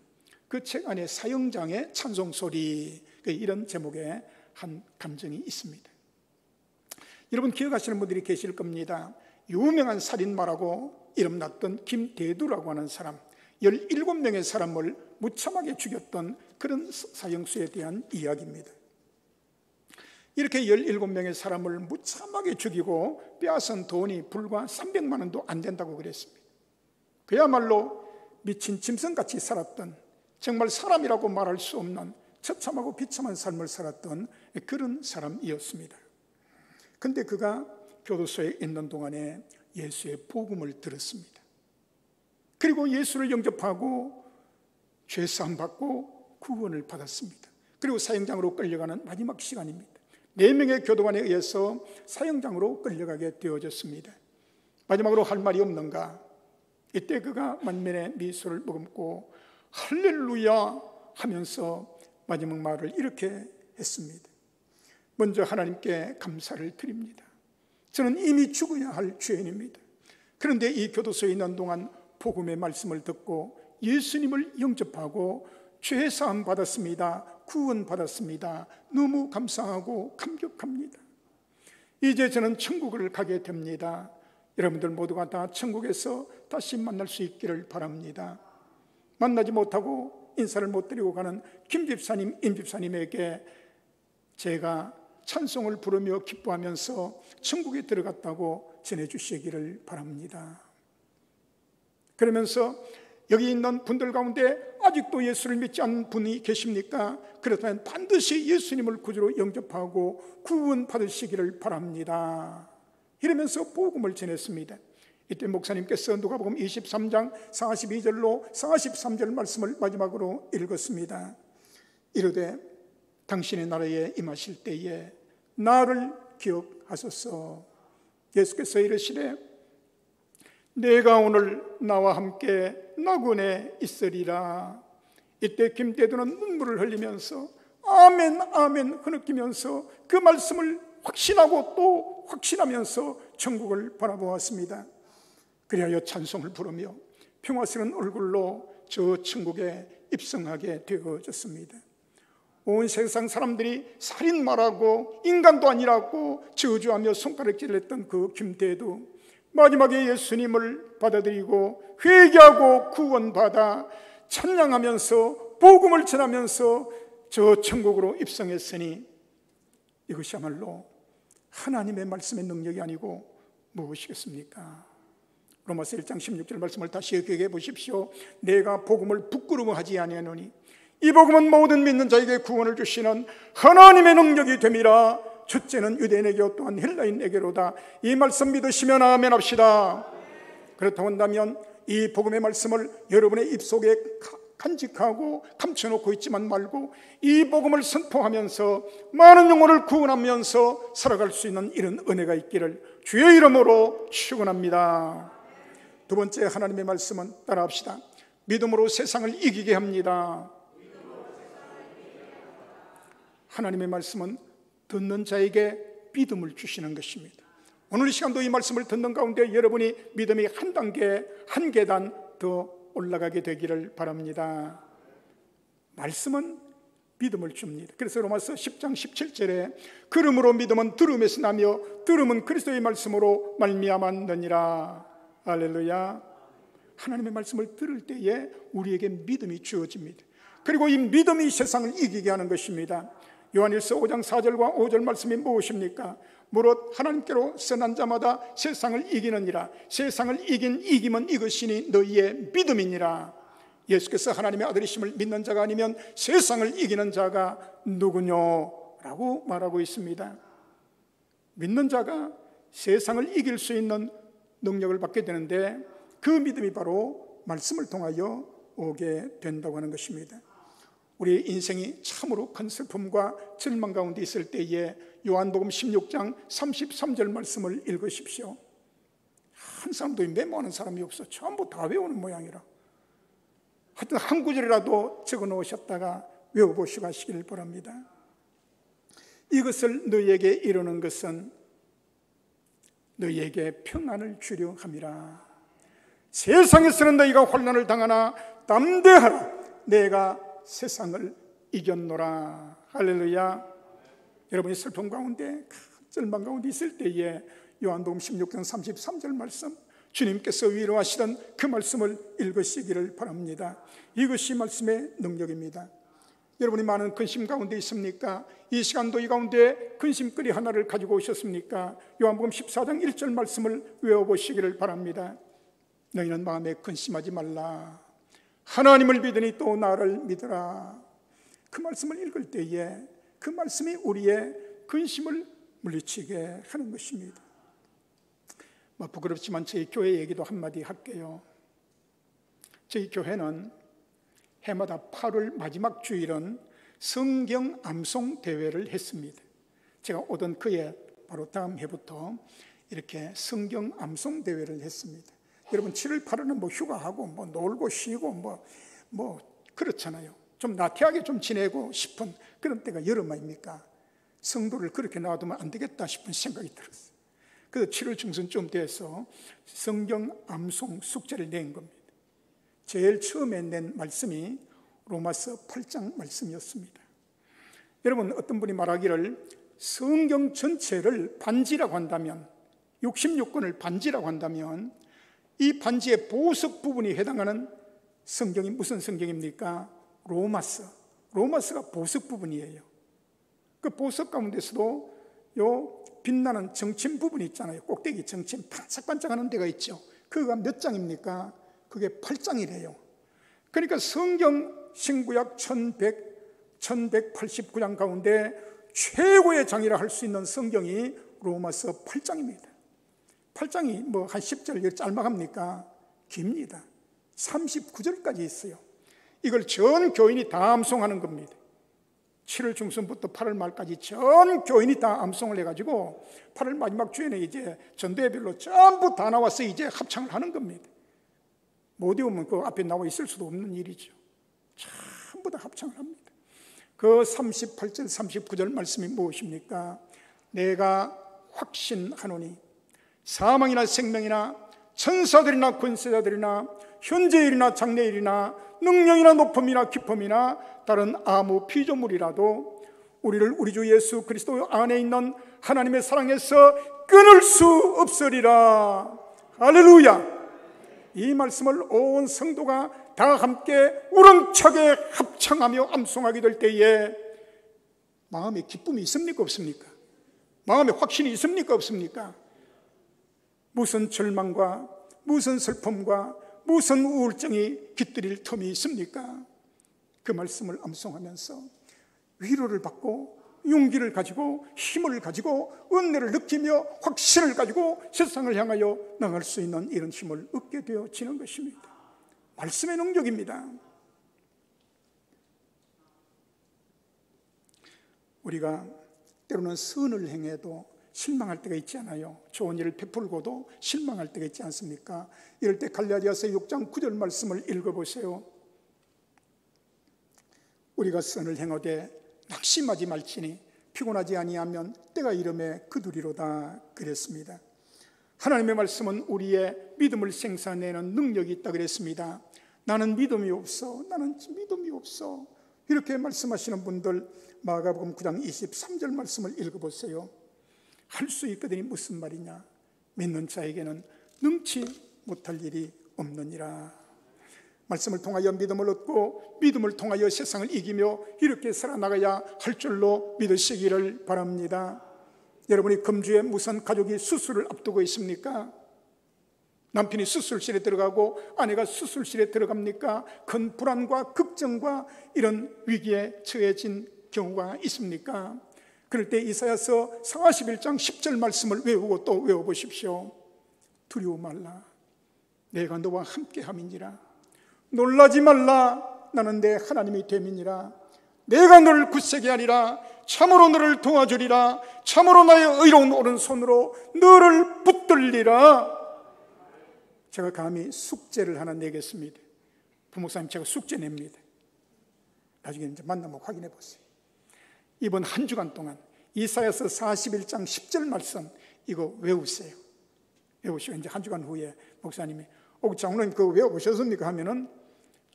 그 책 안에 사형장의 찬송소리, 이런 제목의 한 감정이 있습니다. 여러분 기억하시는 분들이 계실 겁니다. 유명한 살인마라고 이름났던 김대두라고 하는 사람, 17명의 사람을 무참하게 죽였던 그런 사형수에 대한 이야기입니다. 이렇게 17명의 사람을 무참하게 죽이고 빼앗은 돈이 불과 300만 원도 안 된다고 그랬습니다. 그야말로 미친 짐승같이 살았던, 정말 사람이라고 말할 수 없는 처참하고 비참한 삶을 살았던 그런 사람이었습니다. 그런데 그가 교도소에 있는 동안에 예수의 복음을 들었습니다. 그리고 예수를 영접하고 죄사함 받고 구원을 받았습니다. 그리고 사형장으로 끌려가는 마지막 시간입니다. 4명의 교도관에 의해서 사형장으로 끌려가게 되어졌습니다. 마지막으로 할 말이 없는가? 이때 그가 만면의 미소를 머금고 할렐루야 하면서 마지막 말을 이렇게 했습니다. 먼저 하나님께 감사를 드립니다. 저는 이미 죽어야 할 죄인입니다. 그런데 이 교도소에 있는 동안 복음의 말씀을 듣고 예수님을 영접하고 죄사함 받았습니다. 구원 받았습니다. 너무 감사하고 감격합니다. 이제 저는 천국을 가게 됩니다. 여러분들 모두가 다 천국에서 다시 만날 수 있기를 바랍니다. 만나지 못하고 인사를 못 드리고 가는 김 집사님, 임 집사님에게 제가 찬송을 부르며 기뻐하면서 천국에 들어갔다고 전해주시기를 바랍니다. 그러면서 여기 있는 분들 가운데 아직도 예수를 믿지 않는 분이 계십니까? 그렇다면 반드시 예수님을 구주로 영접하고 구원 받으시기를 바랍니다. 이러면서 복음을 전했습니다. 이때 목사님께서 누가복음 23장 42절로 43절 말씀을 마지막으로 읽었습니다. 이르되 당신의 나라에 임하실 때에 나를 기억하소서. 예수께서 이르시되 내가 오늘 나와 함께 낙원에 있으리라. 이때 김대두는 눈물을 흘리면서 아멘 아멘 흐느끼면서 그 말씀을 확신하고 또 확신하면서 천국을 바라보았습니다. 그리하여 찬송을 부르며 평화스러운 얼굴로 저 천국에 입성하게 되어졌습니다. 온 세상 사람들이 살인마라고 인간도 아니라고 저주하며 손가락질을 했던 그 김대두, 마지막에 예수님을 받아들이고 회개하고 구원받아 찬양하면서 복음을 전하면서 저 천국으로 입성했으니 이것이야말로 하나님의 말씀의 능력이 아니고 무엇이겠습니까? 로마서 1장 16절 말씀을 다시 기억해 보십시오. 내가 복음을 부끄러워하지 아니하노니 이 복음은 모든 믿는 자에게 구원을 주시는 하나님의 능력이 됨이라. 첫째는 유대인에게 또한 헬라인에게로다. 이 말씀 믿으시면 아멘 합시다. 그렇다고 한다면 이 복음의 말씀을 여러분의 입속에 간직하고 감춰놓고 있지만 말고 이 복음을 선포하면서 많은 영혼을 구원하면서 살아갈 수 있는 이런 은혜가 있기를 주의 이름으로 축원합니다. 두 번째 하나님의 말씀은 따라합시다. 믿음으로 세상을 이기게 합니다. 하나님의 말씀은 듣는 자에게 믿음을 주시는 것입니다. 오늘 이 시간도 이 말씀을 듣는 가운데 여러분이 믿음이 한 단계, 한 계단 더 올라가게 되기를 바랍니다. 말씀은 믿음을 줍니다. 그래서 로마서 10장 17절에 그러므로 믿음은 들음에서 나며 들음은 그리스도의 말씀으로 말미암았느니라. 할렐루야. 하나님의 말씀을 들을 때에 우리에게 믿음이 주어집니다. 그리고 이 믿음이 세상을 이기게 하는 것입니다. 요한일서 5장 4절과 5절 말씀이 무엇입니까? 무릇 하나님께로 선한 자마다 세상을 이기느니라. 세상을 이긴 이김은 이것이니 너희의 믿음이니라. 예수께서 하나님의 아들이심을 믿는 자가 아니면 세상을 이기는 자가 누구뇨? 라고 말하고 있습니다. 믿는 자가 세상을 이길 수 있는 능력을 받게 되는데 그 믿음이 바로 말씀을 통하여 오게 된다고 하는 것입니다. 우리의 인생이 참으로 큰 슬픔과 절망 가운데 있을 때에 요한복음 16장 33절 말씀을 읽으십시오. 한 사람도 메모하는 사람이 없어. 전부 다 외우는 모양이라. 하여튼 한 구절이라도 적어 놓으셨다가 외워보시고 하시길 바랍니다. 이것을 너희에게 이루는 것은 너희에게 평안을 주려 함이라. 세상에서는 너희가 환난을 당하나 담대하라. 내가 세상을 이겼노라. 할렐루야. 여러분이 슬픔 가운데 절망 가운데 있을 때에 요한복음 16장 33절 말씀, 주님께서 위로하시던 그 말씀을 읽으시기를 바랍니다. 이것이 말씀의 능력입니다. 여러분이 많은 근심 가운데 있습니까? 이 시간도 이 가운데 근심거리 하나를 가지고 오셨습니까? 요한복음 14장 1절 말씀을 외워보시기를 바랍니다. 너희는 마음에 근심하지 말라. 하나님을 믿으니 또 나를 믿으라. 그 말씀을 읽을 때에 그 말씀이 우리의 근심을 물리치게 하는 것입니다. 부끄럽지만 저희 교회 얘기도 한마디 할게요. 저희 교회는 해마다 8월 마지막 주일은 성경 암송 대회를 했습니다. 제가 오던 그해 바로 다음 해부터 이렇게 성경 암송 대회를 했습니다. 여러분 7월 8월은 휴가하고 놀고 쉬고 그렇잖아요. 좀 나태하게 좀 지내고 싶은 그런 때가 여름 아닙니까? 성도를 그렇게 놔두면 안 되겠다 싶은 생각이 들었어요. 그래서 7월 중순쯤 돼서 성경 암송 숙제를 낸 겁니다. 제일 처음에 낸 말씀이 로마서 8장 말씀이었습니다. 여러분 어떤 분이 말하기를 성경 전체를 반지라고 한다면 66권을 반지라고 한다면 이 반지의 보석 부분이 해당하는 성경이 무슨 성경입니까? 로마서가 보석 부분이에요. 그 보석 가운데서도 요 빛나는 정침 부분이 있잖아요. 꼭대기 정침 반짝반짝하는 데가 있죠. 그거가 몇 장입니까? 그게 8장이래요. 그러니까 성경 신구약 1189장 가운데 최고의 장이라 할 수 있는 성경이 로마서 8장입니다. 8장이 한 10절 짤막합니까? 깁니다. 39절까지 있어요. 이걸 전 교인이 다 암송하는 겁니다. 7월 중순부터 8월 말까지 전 교인이 다 암송을 해가지고 8월 마지막 주에는 이제 전도회별로 전부 다 나와서 이제 합창을 하는 겁니다. 못 외우면 그 앞에 나와 있을 수도 없는 일이죠. 전부 다 합창을 합니다. 그 38절 39절 말씀이 무엇입니까? 내가 확신하노니 사망이나 생명이나 천사들이나 권세자들이나 현재일이나 장래일이나 능력이나 높음이나 깊음이나 다른 아무 피조물이라도 우리를 우리 주 예수 그리스도 안에 있는 하나님의 사랑에서 끊을 수 없으리라. 할렐루야. 이 말씀을 온 성도가 다 함께 우렁차게 합창하며 암송하게 될 때에 마음에 기쁨이 있습니까 없습니까? 마음에 확신이 있습니까 없습니까? 무슨 절망과 무슨 슬픔과 무슨 우울증이 깃들일 틈이 있습니까? 그 말씀을 암송하면서 위로를 받고 용기를 가지고 힘을 가지고 은혜를 느끼며 확신을 가지고 세상을 향하여 나갈 수 있는 이런 힘을 얻게 되어지는 것입니다. 말씀의 능력입니다. 우리가 때로는 선을 행해도 실망할 때가 있지 않아요? 좋은 일을 베풀고도 실망할 때가 있지 않습니까? 이럴 때 갈라디아서 6장 9절 말씀을 읽어보세요. 우리가 선을 행하되 낙심하지 말지니 피곤하지 아니하면 때가 이름에 그두리로다 그랬습니다. 하나님의 말씀은 우리의 믿음을 생산내는 능력이 있다 그랬습니다. 나는 믿음이 없어, 나는 믿음이 없어, 이렇게 말씀하시는 분들 마가복음 9장 23절 말씀을 읽어보세요. 할 수 있거든이 무슨 말이냐? 믿는 자에게는 능치 못할 일이 없느니라. 말씀을 통하여 믿음을 얻고 믿음을 통하여 세상을 이기며 이렇게 살아나가야 할 줄로 믿으시기를 바랍니다. 여러분이 금주에 무슨 가족이 수술을 앞두고 있습니까? 남편이 수술실에 들어가고 아내가 수술실에 들어갑니까? 큰 불안과 걱정과 이런 위기에 처해진 경우가 있습니까? 그럴 때 이사야서 41장 10절 말씀을 외우고 또 외워보십시오. 두려워 말라, 내가 너와 함께함이니라. 놀라지 말라, 나는 내 하나님이 됨이니라. 내가 너를 굳세게 하리라. 참으로 너를 도와주리라. 참으로 나의 의로운 오른손으로 너를 붙들리라. 제가 감히 숙제를 하나 내겠습니다. 부목사님, 제가 숙제 냅니다. 나중에 이제 만나면 확인해 보세요. 이번 한 주간 동안 이사야서 41장 10절 말씀 이거 외우세요. 외우시고 이제 한 주간 후에 목사님이 장로님 그거 외워보셨습니까? 하면은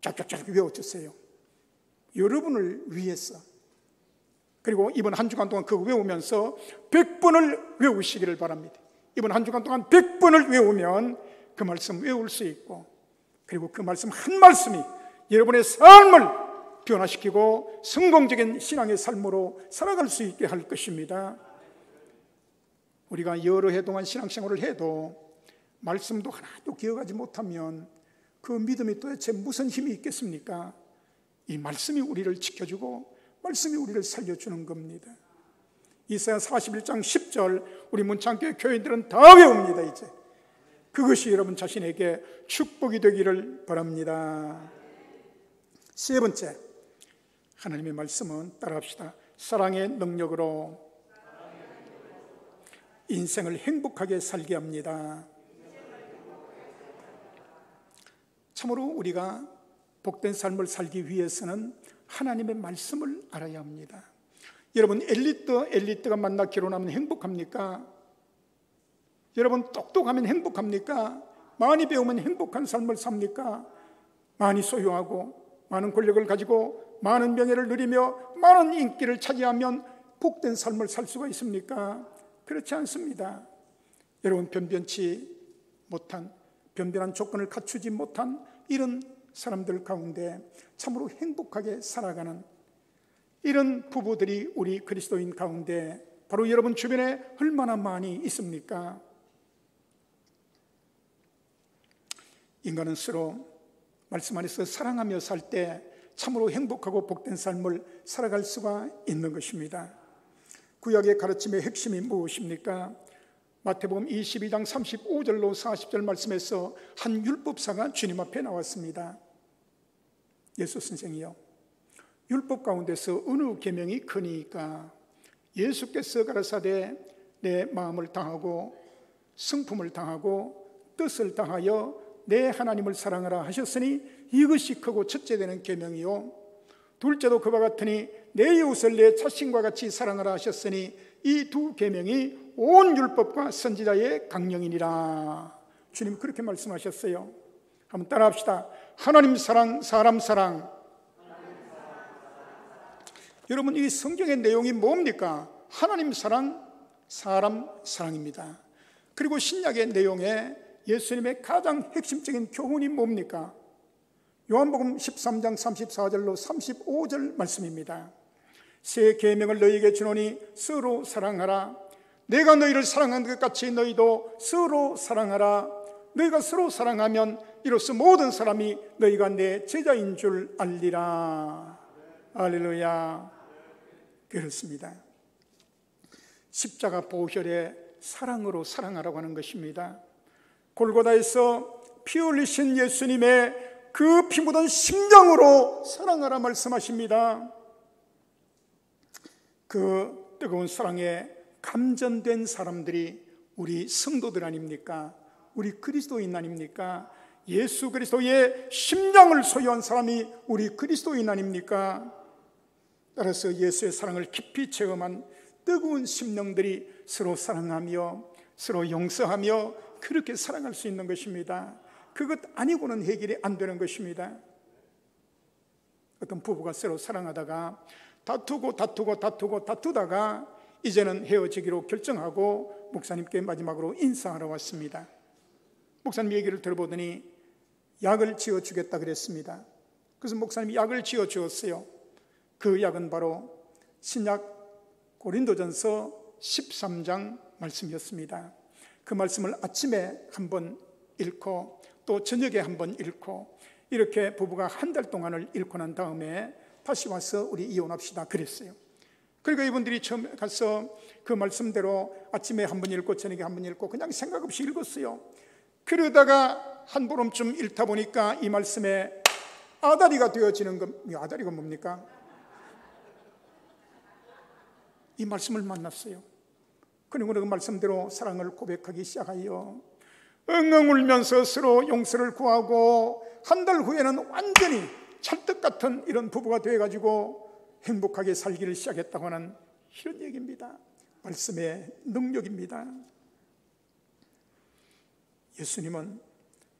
쫙쫙쫙 외워주세요. 여러분을 위해서. 그리고 이번 한 주간 동안 그거 외우면서 100번을 외우시기를 바랍니다. 이번 한 주간 동안 100번을 외우면 그 말씀 외울 수 있고, 그리고 그 말씀 한 말씀이 여러분의 삶을 변화시키고 성공적인 신앙의 삶으로 살아갈 수 있게 할 것입니다. 우리가 여러 해 동안 신앙생활을 해도 말씀도 하나도 기억하지 못하면 그 믿음이 도대체 무슨 힘이 있겠습니까? 이 말씀이 우리를 지켜주고 말씀이 우리를 살려주는 겁니다. 이사야 41장 10절 우리 문창교회 교인들은 다 외웁니다. 이제 그것이 여러분 자신에게 축복이 되기를 바랍니다. 세 번째, 하나님의 말씀은 따라합시다. 사랑의 능력으로 인생을 행복하게 살게 합니다. 참으로 우리가 복된 삶을 살기 위해서는 하나님의 말씀을 알아야 합니다. 여러분, 엘리트가 만나 결혼하면 행복합니까? 여러분, 똑똑하면 행복합니까? 많이 배우면 행복한 삶을 삽니까? 많이 소유하고 많은 권력을 가지고 많은 명예를 누리며 많은 인기를 차지하면 복된 삶을 살 수가 있습니까? 그렇지 않습니다. 여러분, 변변치 못한, 변변한 조건을 갖추지 못한 이런 사람들 가운데 참으로 행복하게 살아가는 이런 부부들이 우리 그리스도인 가운데 바로 여러분 주변에 얼마나 많이 있습니까? 인간은 서로 말씀 안에서 사랑하며 살 때 참으로 행복하고 복된 삶을 살아갈 수가 있는 것입니다. 구약의 가르침의 핵심이 무엇입니까? 마태복음 22장 35절로 40절 말씀에서 한 율법사가 주님 앞에 나왔습니다. 예수 선생이요, 율법 가운데서 어느 계명이 크니까? 예수께서 가라사대 내 마음을 다하고 성품을 다하고 뜻을 다하여 내 하나님을 사랑하라 하셨으니 이것이 크고 첫째 되는 계명이요, 둘째도 그와 같으니 내 이웃을 내 자신과 같이 사랑하라 하셨으니 이 두 계명이 온 율법과 선지자의 강령이니라. 주님 그렇게 말씀하셨어요. 한번 따라합시다. 하나님 사랑, 사람 사랑. 여러분, 이 성경의 내용이 뭡니까? 하나님 사랑, 사람 사랑입니다. 그리고 신약의 내용에 예수님의 가장 핵심적인 교훈이 뭡니까? 요한복음 13장 34절로 35절 말씀입니다. 새 계명을 너희에게 주노니 서로 사랑하라. 내가 너희를 사랑한 것 같이 너희도 서로 사랑하라. 너희가 서로 사랑하면 이로써 모든 사람이 너희가 내 제자인 줄 알리라. 할렐루야. 그렇습니다. 십자가 보혈의 사랑으로 사랑하라고 하는 것입니다. 골고다에서 피 흘리신 예수님의 그 피 묻은 심장으로 사랑하라 말씀하십니다. 그 뜨거운 사랑에 감전된 사람들이 우리 성도들 아닙니까? 우리 그리스도인 아닙니까? 예수 그리스도의 심장을 소유한 사람이 우리 그리스도인 아닙니까? 따라서 예수의 사랑을 깊이 체험한 뜨거운 심령들이 서로 사랑하며 서로 용서하며 그렇게 살아갈 수 있는 것입니다. 그것 아니고는 해결이 안 되는 것입니다. 어떤 부부가 서로 사랑하다가 다투다가 이제는 헤어지기로 결정하고 목사님께 마지막으로 인사하러 왔습니다. 목사님 얘기를 들어보더니 약을 지어주겠다 그랬습니다. 그래서 목사님이 약을 지어주었어요. 그 약은 바로 신약 고린도전서 13장 말씀이었습니다. 그 말씀을 아침에 한번 읽고 또 저녁에 한번 읽고 이렇게 부부가 한 달 동안을 읽고 난 다음에 다시 와서 우리 이혼합시다 그랬어요. 그리고 이분들이 처음 가서 그 말씀대로 아침에 한번 읽고 저녁에 한번 읽고 그냥 생각 없이 읽었어요. 그러다가 한 보름쯤 읽다 보니까 이 말씀에 아다리가 되어지는 것. 아다리가 뭡니까? 이 말씀을 만났어요. 그리고 그 말씀대로 사랑을 고백하기 시작하여 엉엉 울면서 서로 용서를 구하고 한 달 후에는 완전히 찰떡 같은 이런 부부가 되어가지고 행복하게 살기를 시작했다고 하는 이런 얘기입니다. 말씀의 능력입니다. 예수님은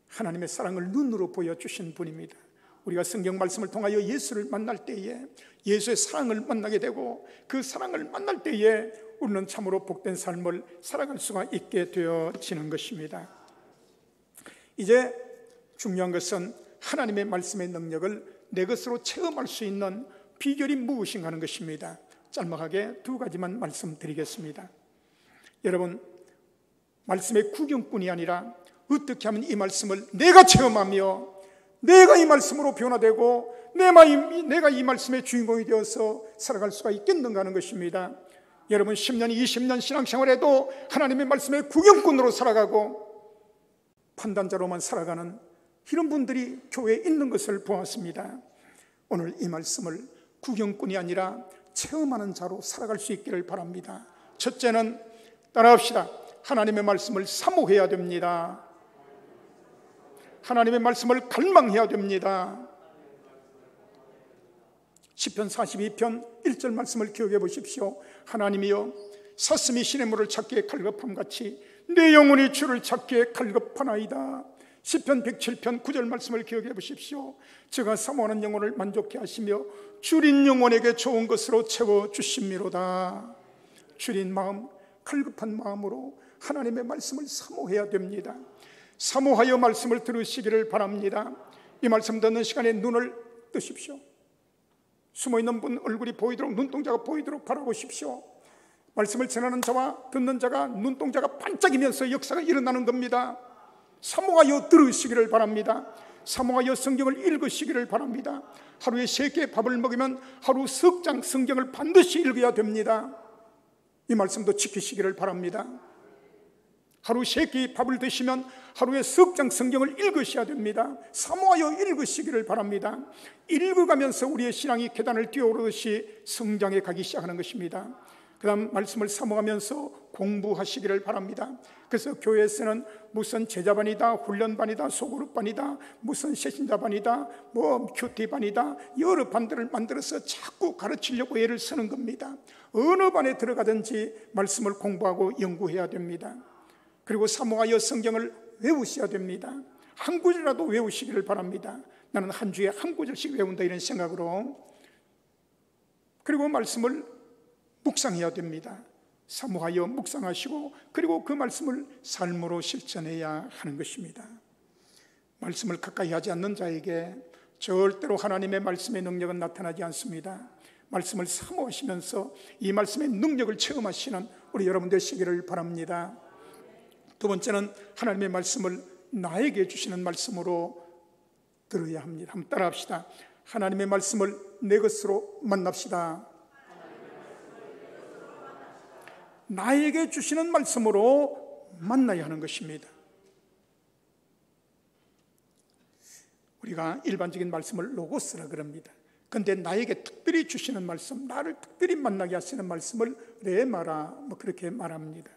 하나님의 사랑을 눈으로 보여주신 분입니다. 우리가 성경 말씀을 통하여 예수를 만날 때에 예수의 사랑을 만나게 되고 그 사랑을 만날 때에 우리는 참으로 복된 삶을 살아갈 수가 있게 되어지는 것입니다. 이제 중요한 것은 하나님의 말씀의 능력을 내 것으로 체험할 수 있는 비결이 무엇인가 하는 것입니다. 짤막하게 두 가지만 말씀드리겠습니다. 여러분, 말씀의 구경꾼이 아니라 어떻게 하면 이 말씀을 내가 체험하며 내가 이 말씀으로 변화되고 내가 이 말씀의 주인공이 되어서 살아갈 수가 있겠는가 하는 것입니다. 여러분 10년, 20년 신앙생활에도 하나님의 말씀의 구경꾼으로 살아가고 판단자로만 살아가는 이런 분들이 교회에 있는 것을 보았습니다. 오늘 이 말씀을 구경꾼이 아니라 체험하는 자로 살아갈 수 있기를 바랍니다. 첫째는 따라합시다. 하나님의 말씀을 사모해야 됩니다. 하나님의 말씀을 갈망해야 됩니다. 시편 42편 1절 말씀을 기억해 보십시오. 하나님이여 사슴이 시냇물을 찾기에 갈급함같이 내 영혼이 주를 찾기에 갈급하나이다. 시편 107편 9절 말씀을 기억해 보십시오. 제가 사모하는 영혼을 만족해 하시며 줄인 영혼에게 좋은 것으로 채워주심이로다. 줄인 마음, 갈급한 마음으로 하나님의 말씀을 사모해야 됩니다. 사모하여 말씀을 들으시기를 바랍니다. 이 말씀 듣는 시간에 눈을 뜨십시오. 숨어있는 분 얼굴이 보이도록, 눈동자가 보이도록 바라보십시오. 말씀을 전하는 자와 듣는 자가 눈동자가 반짝이면서 역사가 일어나는 겁니다. 사모하여 들으시기를 바랍니다. 사모하여 성경을 읽으시기를 바랍니다. 하루에 3끼 밥을 먹으면 하루 석 장 성경을 반드시 읽어야 됩니다. 이 말씀도 지키시기를 바랍니다. 하루 3끼 밥을 드시면 하루에 석 장 성경을 읽으셔야 됩니다. 사모하여 읽으시기를 바랍니다. 읽어가면서 우리의 신앙이 계단을 뛰어오르듯이 성장해 가기 시작하는 것입니다. 그 다음 말씀을 사모하면서 공부하시기를 바랍니다. 그래서 교회에서는 무슨 제자반이다, 훈련반이다, 소그룹반이다, 무슨 새신자반이다, 큐티반이다, 여러 반들을 만들어서 자꾸 가르치려고 애를 쓰는 겁니다. 어느 반에 들어가든지 말씀을 공부하고 연구해야 됩니다. 그리고 사모하여 성경을 외우셔야 됩니다. 한 구절이라도 외우시기를 바랍니다. 나는 한 주에 한 구절씩 외운다 이런 생각으로. 그리고 말씀을 묵상해야 됩니다. 사모하여 묵상하시고 그리고 그 말씀을 삶으로 실천해야 하는 것입니다. 말씀을 가까이 하지 않는 자에게 절대로 하나님의 말씀의 능력은 나타나지 않습니다. 말씀을 사모하시면서 이 말씀의 능력을 체험하시는 우리 여러분 되시기를 바랍니다. 두 번째는 하나님의 말씀을 나에게 주시는 말씀으로 들어야 합니다. 한번 따라합시다. 하나님의 말씀을 내 것으로 만납시다. 나에게 주시는 말씀으로 만나야 하는 것입니다. 우리가 일반적인 말씀을 로고스라 그럽니다. 그런데 나에게 특별히 주시는 말씀, 나를 특별히 만나게 하시는 말씀을 레마라 그렇게 말합니다.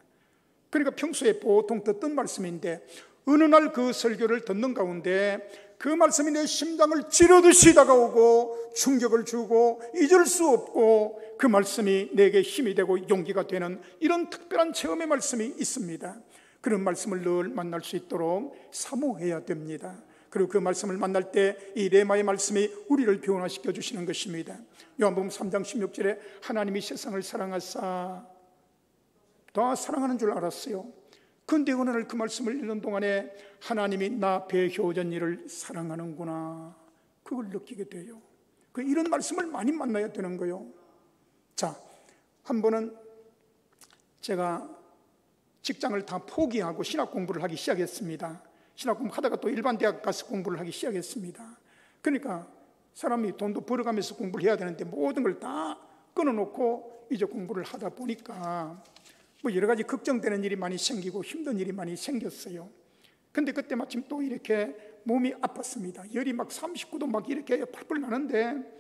그러니까 평소에 보통 듣던 말씀인데 어느 날 그 설교를 듣는 가운데 그 말씀이 내 심장을 찌르듯이 다가오고 충격을 주고 잊을 수 없고 그 말씀이 내게 힘이 되고 용기가 되는 이런 특별한 체험의 말씀이 있습니다. 그런 말씀을 늘 만날 수 있도록 사모해야 됩니다. 그리고 그 말씀을 만날 때 이 레마의 말씀이 우리를 변화시켜 주시는 것입니다. 요한복음 3장 16절에 하나님이 세상을 사랑하사, 다 사랑하는 줄 알았어요. 그런데 어느 날 그 말씀을 읽는 동안에 하나님이 나 배효전이를 사랑하는구나, 그걸 느끼게 돼요. 이런 말씀을 많이 만나야 되는 거예요. 자, 한 번은 제가 직장을 다 포기하고 신학 공부를 하기 시작했습니다. 신학 공부하다가 또 일반 대학 가서 공부를 하기 시작했습니다. 그러니까 사람이 돈도 벌어가면서 공부를 해야 되는데 모든 걸 다 끊어놓고 이제 공부를 하다 보니까 여러 가지 걱정되는 일이 많이 생기고 힘든 일이 많이 생겼어요. 근데 그때 마침 또 이렇게 몸이 아팠습니다. 열이 막 39도 막 이렇게 팔팔 나는데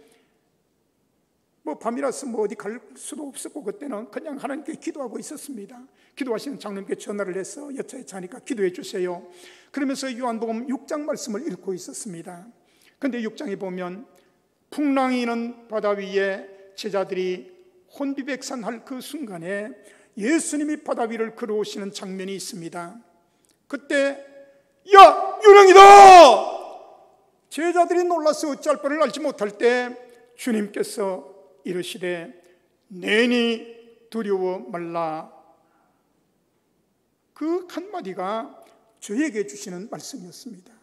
밤이라서 어디 갈 수도 없었고 그때는 그냥 하나님께 기도하고 있었습니다. 기도하시는 장로님께 전화를 해서 여차여차하니까 기도해 주세요. 그러면서 요한복음 6장 말씀을 읽고 있었습니다. 그런데 6장에 보면 풍랑이 있는 바다 위에 제자들이 혼비백산할 그 순간에 예수님이 바다 위를 걸어오시는 장면이 있습니다. 그때 야, 유령이다! 제자들이 놀라서 어찌할 바를 알지 못할 때 주님께서 이르시되 내니 두려워 말라. 그 한마디가 저에게 주시는 말씀이었습니다.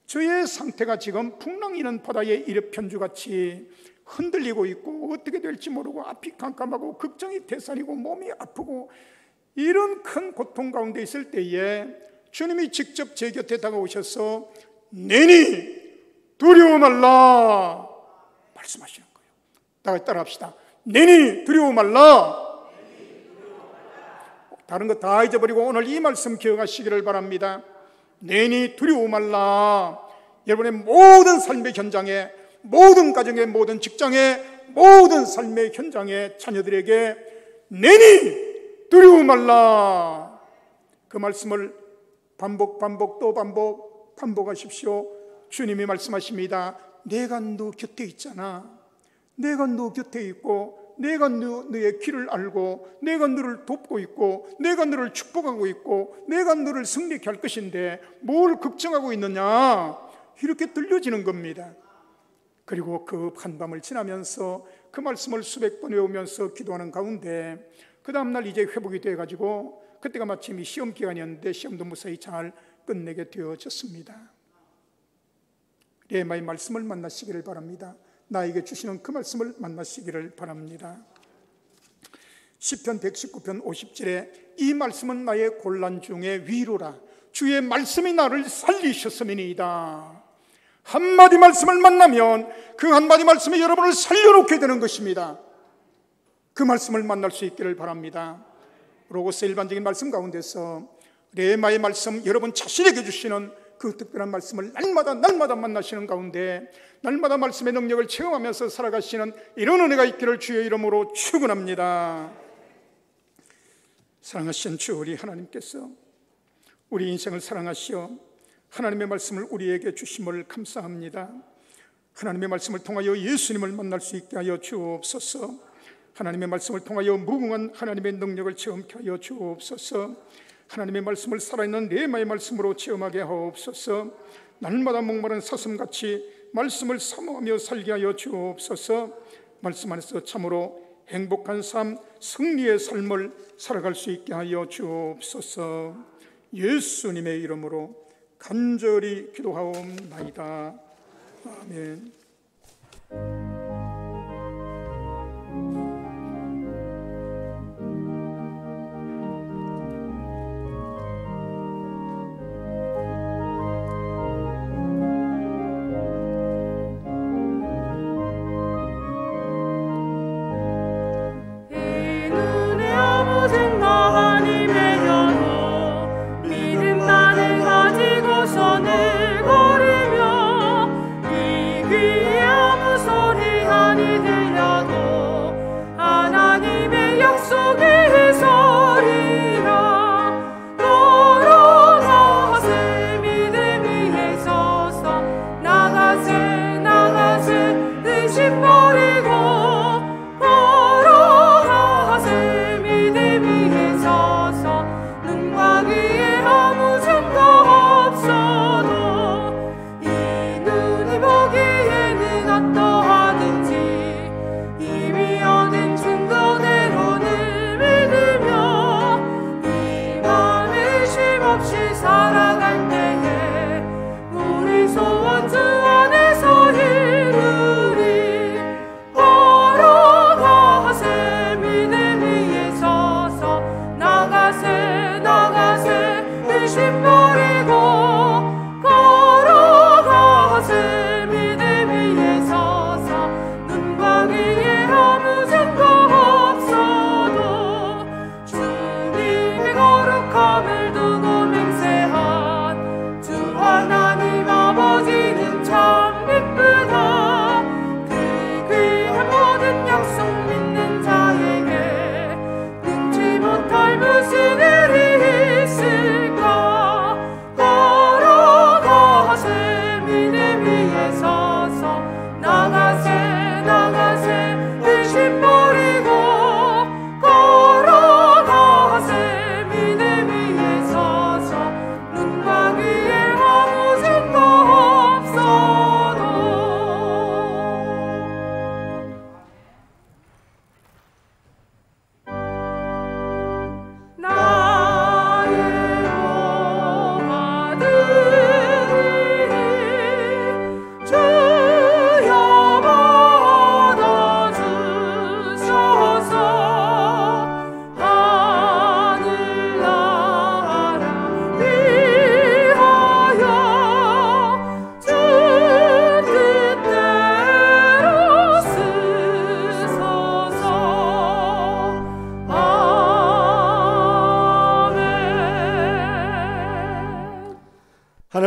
저의 상태가 지금 풍랑이 있는 바다에 이르편주같이 흔들리고 있고 어떻게 될지 모르고 앞이 깜깜하고 걱정이 태산이고 몸이 아프고 이런 큰 고통 가운데 있을 때에 주님이 직접 제 곁에 다가오셔서 내니 두려워 말라 말씀하시는 거예요. 다 같이 따라합시다. 내니 두려워 말라. 다른 거 다 잊어버리고 오늘 이 말씀 기억하시기를 바랍니다. 내니 두려워 말라. 여러분의 모든 삶의 현장에, 모든 가정의 모든 직장에, 모든 삶의 현장에 자녀들에게 내니 두려워 말라. 그 말씀을 반복하십시오. 주님이 말씀하십니다. 내가 너 곁에 있잖아. 내가 너 곁에 있고 내가 너의 길을 알고 내가 너를 돕고 있고 내가 너를 축복하고 있고 내가 너를 승리케 할 것인데 뭘 걱정하고 있느냐, 이렇게 들려지는 겁니다. 그리고 그 한밤을 지나면서 그 말씀을 수백 번 외우면서 기도하는 가운데 그 다음날 이제 회복이 돼가지고 그때가 마침 시험 기간이었는데 시험도 무사히 잘 끝내게 되어졌습니다. 레마의 말씀을 만나시기를 바랍니다. 나에게 주시는 그 말씀을 만나시기를 바랍니다. 시편 119편 50절에 이 말씀은 나의 곤란 중에 위로라. 주의 말씀이 나를 살리셨음이니이다. 한마디 말씀을 만나면 그 한마디 말씀이 여러분을 살려놓게 되는 것입니다. 그 말씀을 만날 수 있기를 바랍니다. 로고스 일반적인 말씀 가운데서 레마의 말씀, 여러분 자신에게 주시는 그 특별한 말씀을 날마다 만나시는 가운데 날마다 말씀의 능력을 체험하면서 살아가시는 이런 은혜가 있기를 주의 이름으로 축원합니다. 사랑하신 주 우리 하나님께서 우리 인생을 사랑하시어 하나님의 말씀을 우리에게 주심을 감사합니다. 하나님의 말씀을 통하여 예수님을 만날 수 있게 하여 주옵소서. 하나님의 말씀을 통하여 무궁한 하나님의 능력을 체험케 하여 주옵소서. 하나님의 말씀을 살아있는 레마의 말씀으로 체험하게 하옵소서. 날마다 목마른 사슴같이 말씀을 사모하며 살게 하여 주옵소서. 말씀 안에서 참으로 행복한 삶, 승리의 삶을 살아갈 수 있게 하여 주옵소서. 예수님의 이름으로 간절히 기도하옵나이다. 아멘.
이 눈의 아무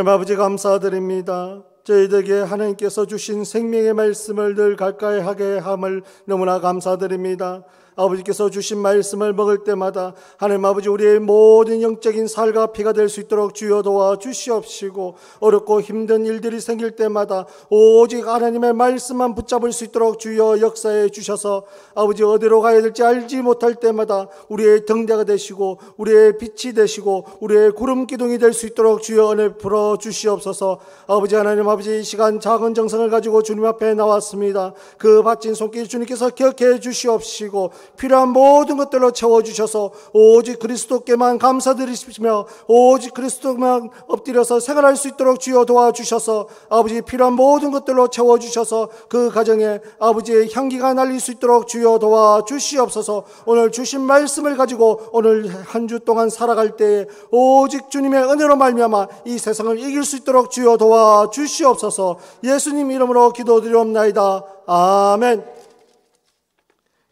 하나님 아버지 감사드립니다. 저희들에게 하나님께서 주신 생명의 말씀을 늘 가까이 하게 함을 너무나 감사드립니다. 아버지께서 주신 말씀을 먹을 때마다 하나님 아버지 우리의 모든 영적인 살과 피가 될 수 있도록 주여 도와 주시옵시고, 어렵고 힘든 일들이 생길 때마다 오직 하나님의 말씀만 붙잡을 수 있도록 주여 역사해 주셔서 아버지 어디로 가야 될지 알지 못할 때마다 우리의 등대가 되시고 우리의 빛이 되시고 우리의 구름 기둥이 될 수 있도록 주여 은혜 풀어 주시옵소서. 아버지 하나님 아버지 이 시간 작은 정성을 가지고 주님 앞에 나왔습니다. 그 바친 손길 주님께서 기억해 주시옵시고 필요한 모든 것들로 채워주셔서 오직 그리스도께만 감사드리시며 오직 그리스도만 엎드려서 생활할 수 있도록 주여 도와주셔서 아버지 필요한 모든 것들로 채워주셔서 그 가정에 아버지의 향기가 날릴 수 있도록 주여 도와주시옵소서. 오늘 주신 말씀을 가지고 오늘 한 주 동안 살아갈 때에 오직 주님의 은혜로 말미암아 이 세상을 이길 수 있도록 주여 도와주시옵소서. 예수님 이름으로 기도드리옵나이다. 아멘.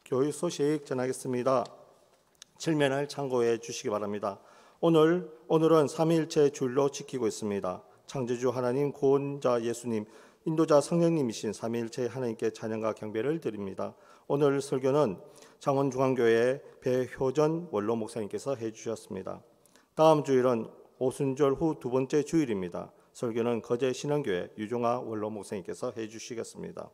교육 소식 전하겠습니다. 칠면을 참고해 주시기 바랍니다. 오늘은 삼위일체 주일로 지키고 있습니다. 창조주 하나님, 구원자 예수님, 인도자 성령님이신 삼위일체 하나님께 찬양과 경배를 드립니다. 오늘 설교는 창원중앙교회 배효전 원로 목사님께서 해주셨습니다. 다음 주일은 오순절 후 두 번째 주일입니다. 설교는 거제신앙교회 유종아 원로 목사님께서 해주시겠습니다.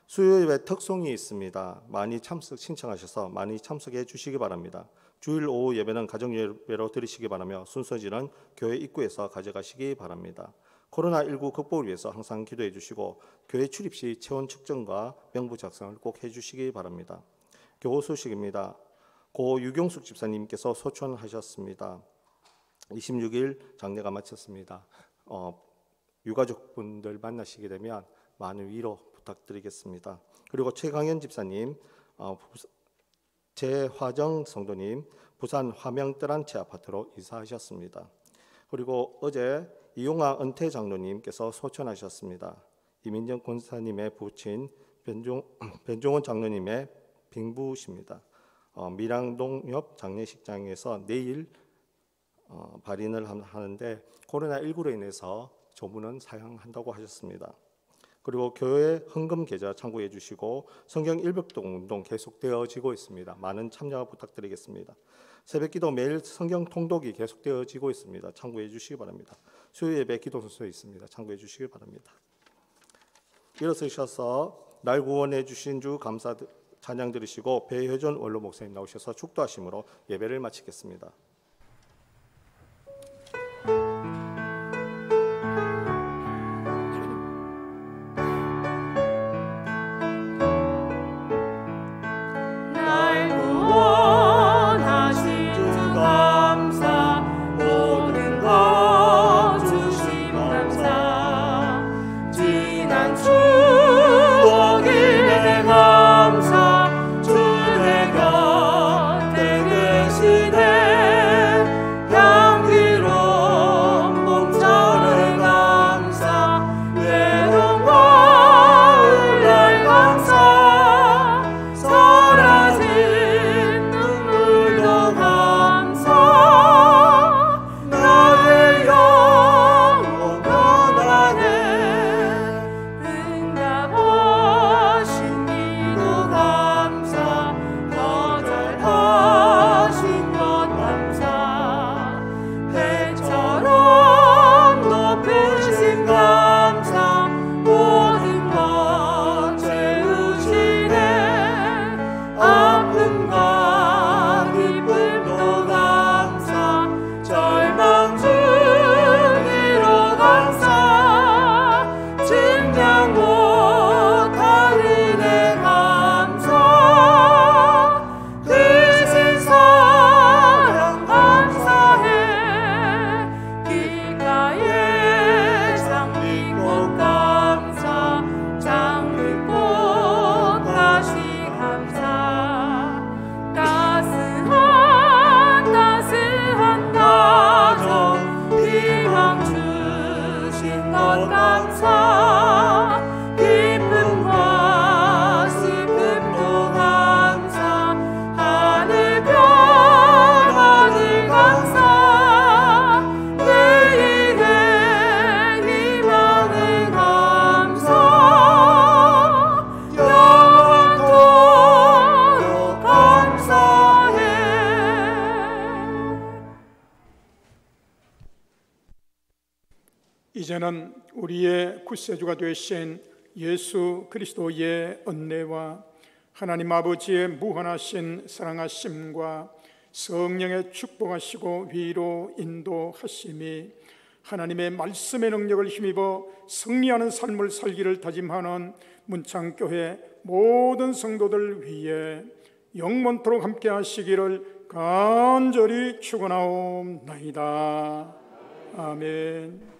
수요 예배 특송이 있습니다. 많이 신청하셔서 많이 참석해 주시기 바랍니다. 주일 오후 예배는 가정 예배로 드리시기 바라며 순서지는 교회 입구에서 가져가시기 바랍니다. 코로나19 극복을 위해서 항상 기도해 주시고 교회 출입 시 체온 측정과 명부 작성을 꼭 해주시기 바랍니다. 교우 소식입니다. 고 유경숙 집사님께서 소천하셨습니다. 26일 장례가 마쳤습니다. 유가족분들 만나시게 되면 많은 위로 부탁드리겠습니다. 그리고 최강현 집사님, 재화정 성도님 부산 화명뜰한채 아파트로 이사하셨습니다. 그리고 어제 이용아 은퇴 장로님께서 소천하셨습니다. 이민정 권사님의 부친 변종원 장로님의 빙부십니다. 밀양동 옆 장례식장에서 내일 발인을 하는데 코로나19로 인해서 조문은 사양한다고 하셨습니다. 그리고 교회 헌금 계좌 참고해 주시고 성경 일벽동 운동 계속되어지고 있습니다. 많은 참여 부탁드리겠습니다. 새벽기도 매일 성경 통독이 계속되어지고 있습니다. 참고해 주시기 바랍니다. 수요 예배 기도 순서 있습니다. 참고해 주시기 바랍니다. 일어서셔서 날 구원해 주신 주 감사 찬양 들으시고 배효전 원로 목사님 나오셔서 축도하심으로 예배를 마치겠습니다.
감사 주의 곁에 계시네
이제는 우리의 구세주가 되신 예수 그리스도의 은혜와 하나님 아버지의 무한하신 사랑하심과 성령의 축복하시고 위로 인도하심이 하나님의 말씀의 능력을 힘입어 승리하는 삶을 살기를 다짐하는 문창교회 모든 성도들 위해 영원토록 함께 하시기를 간절히 축원하옵나이다. 아멘.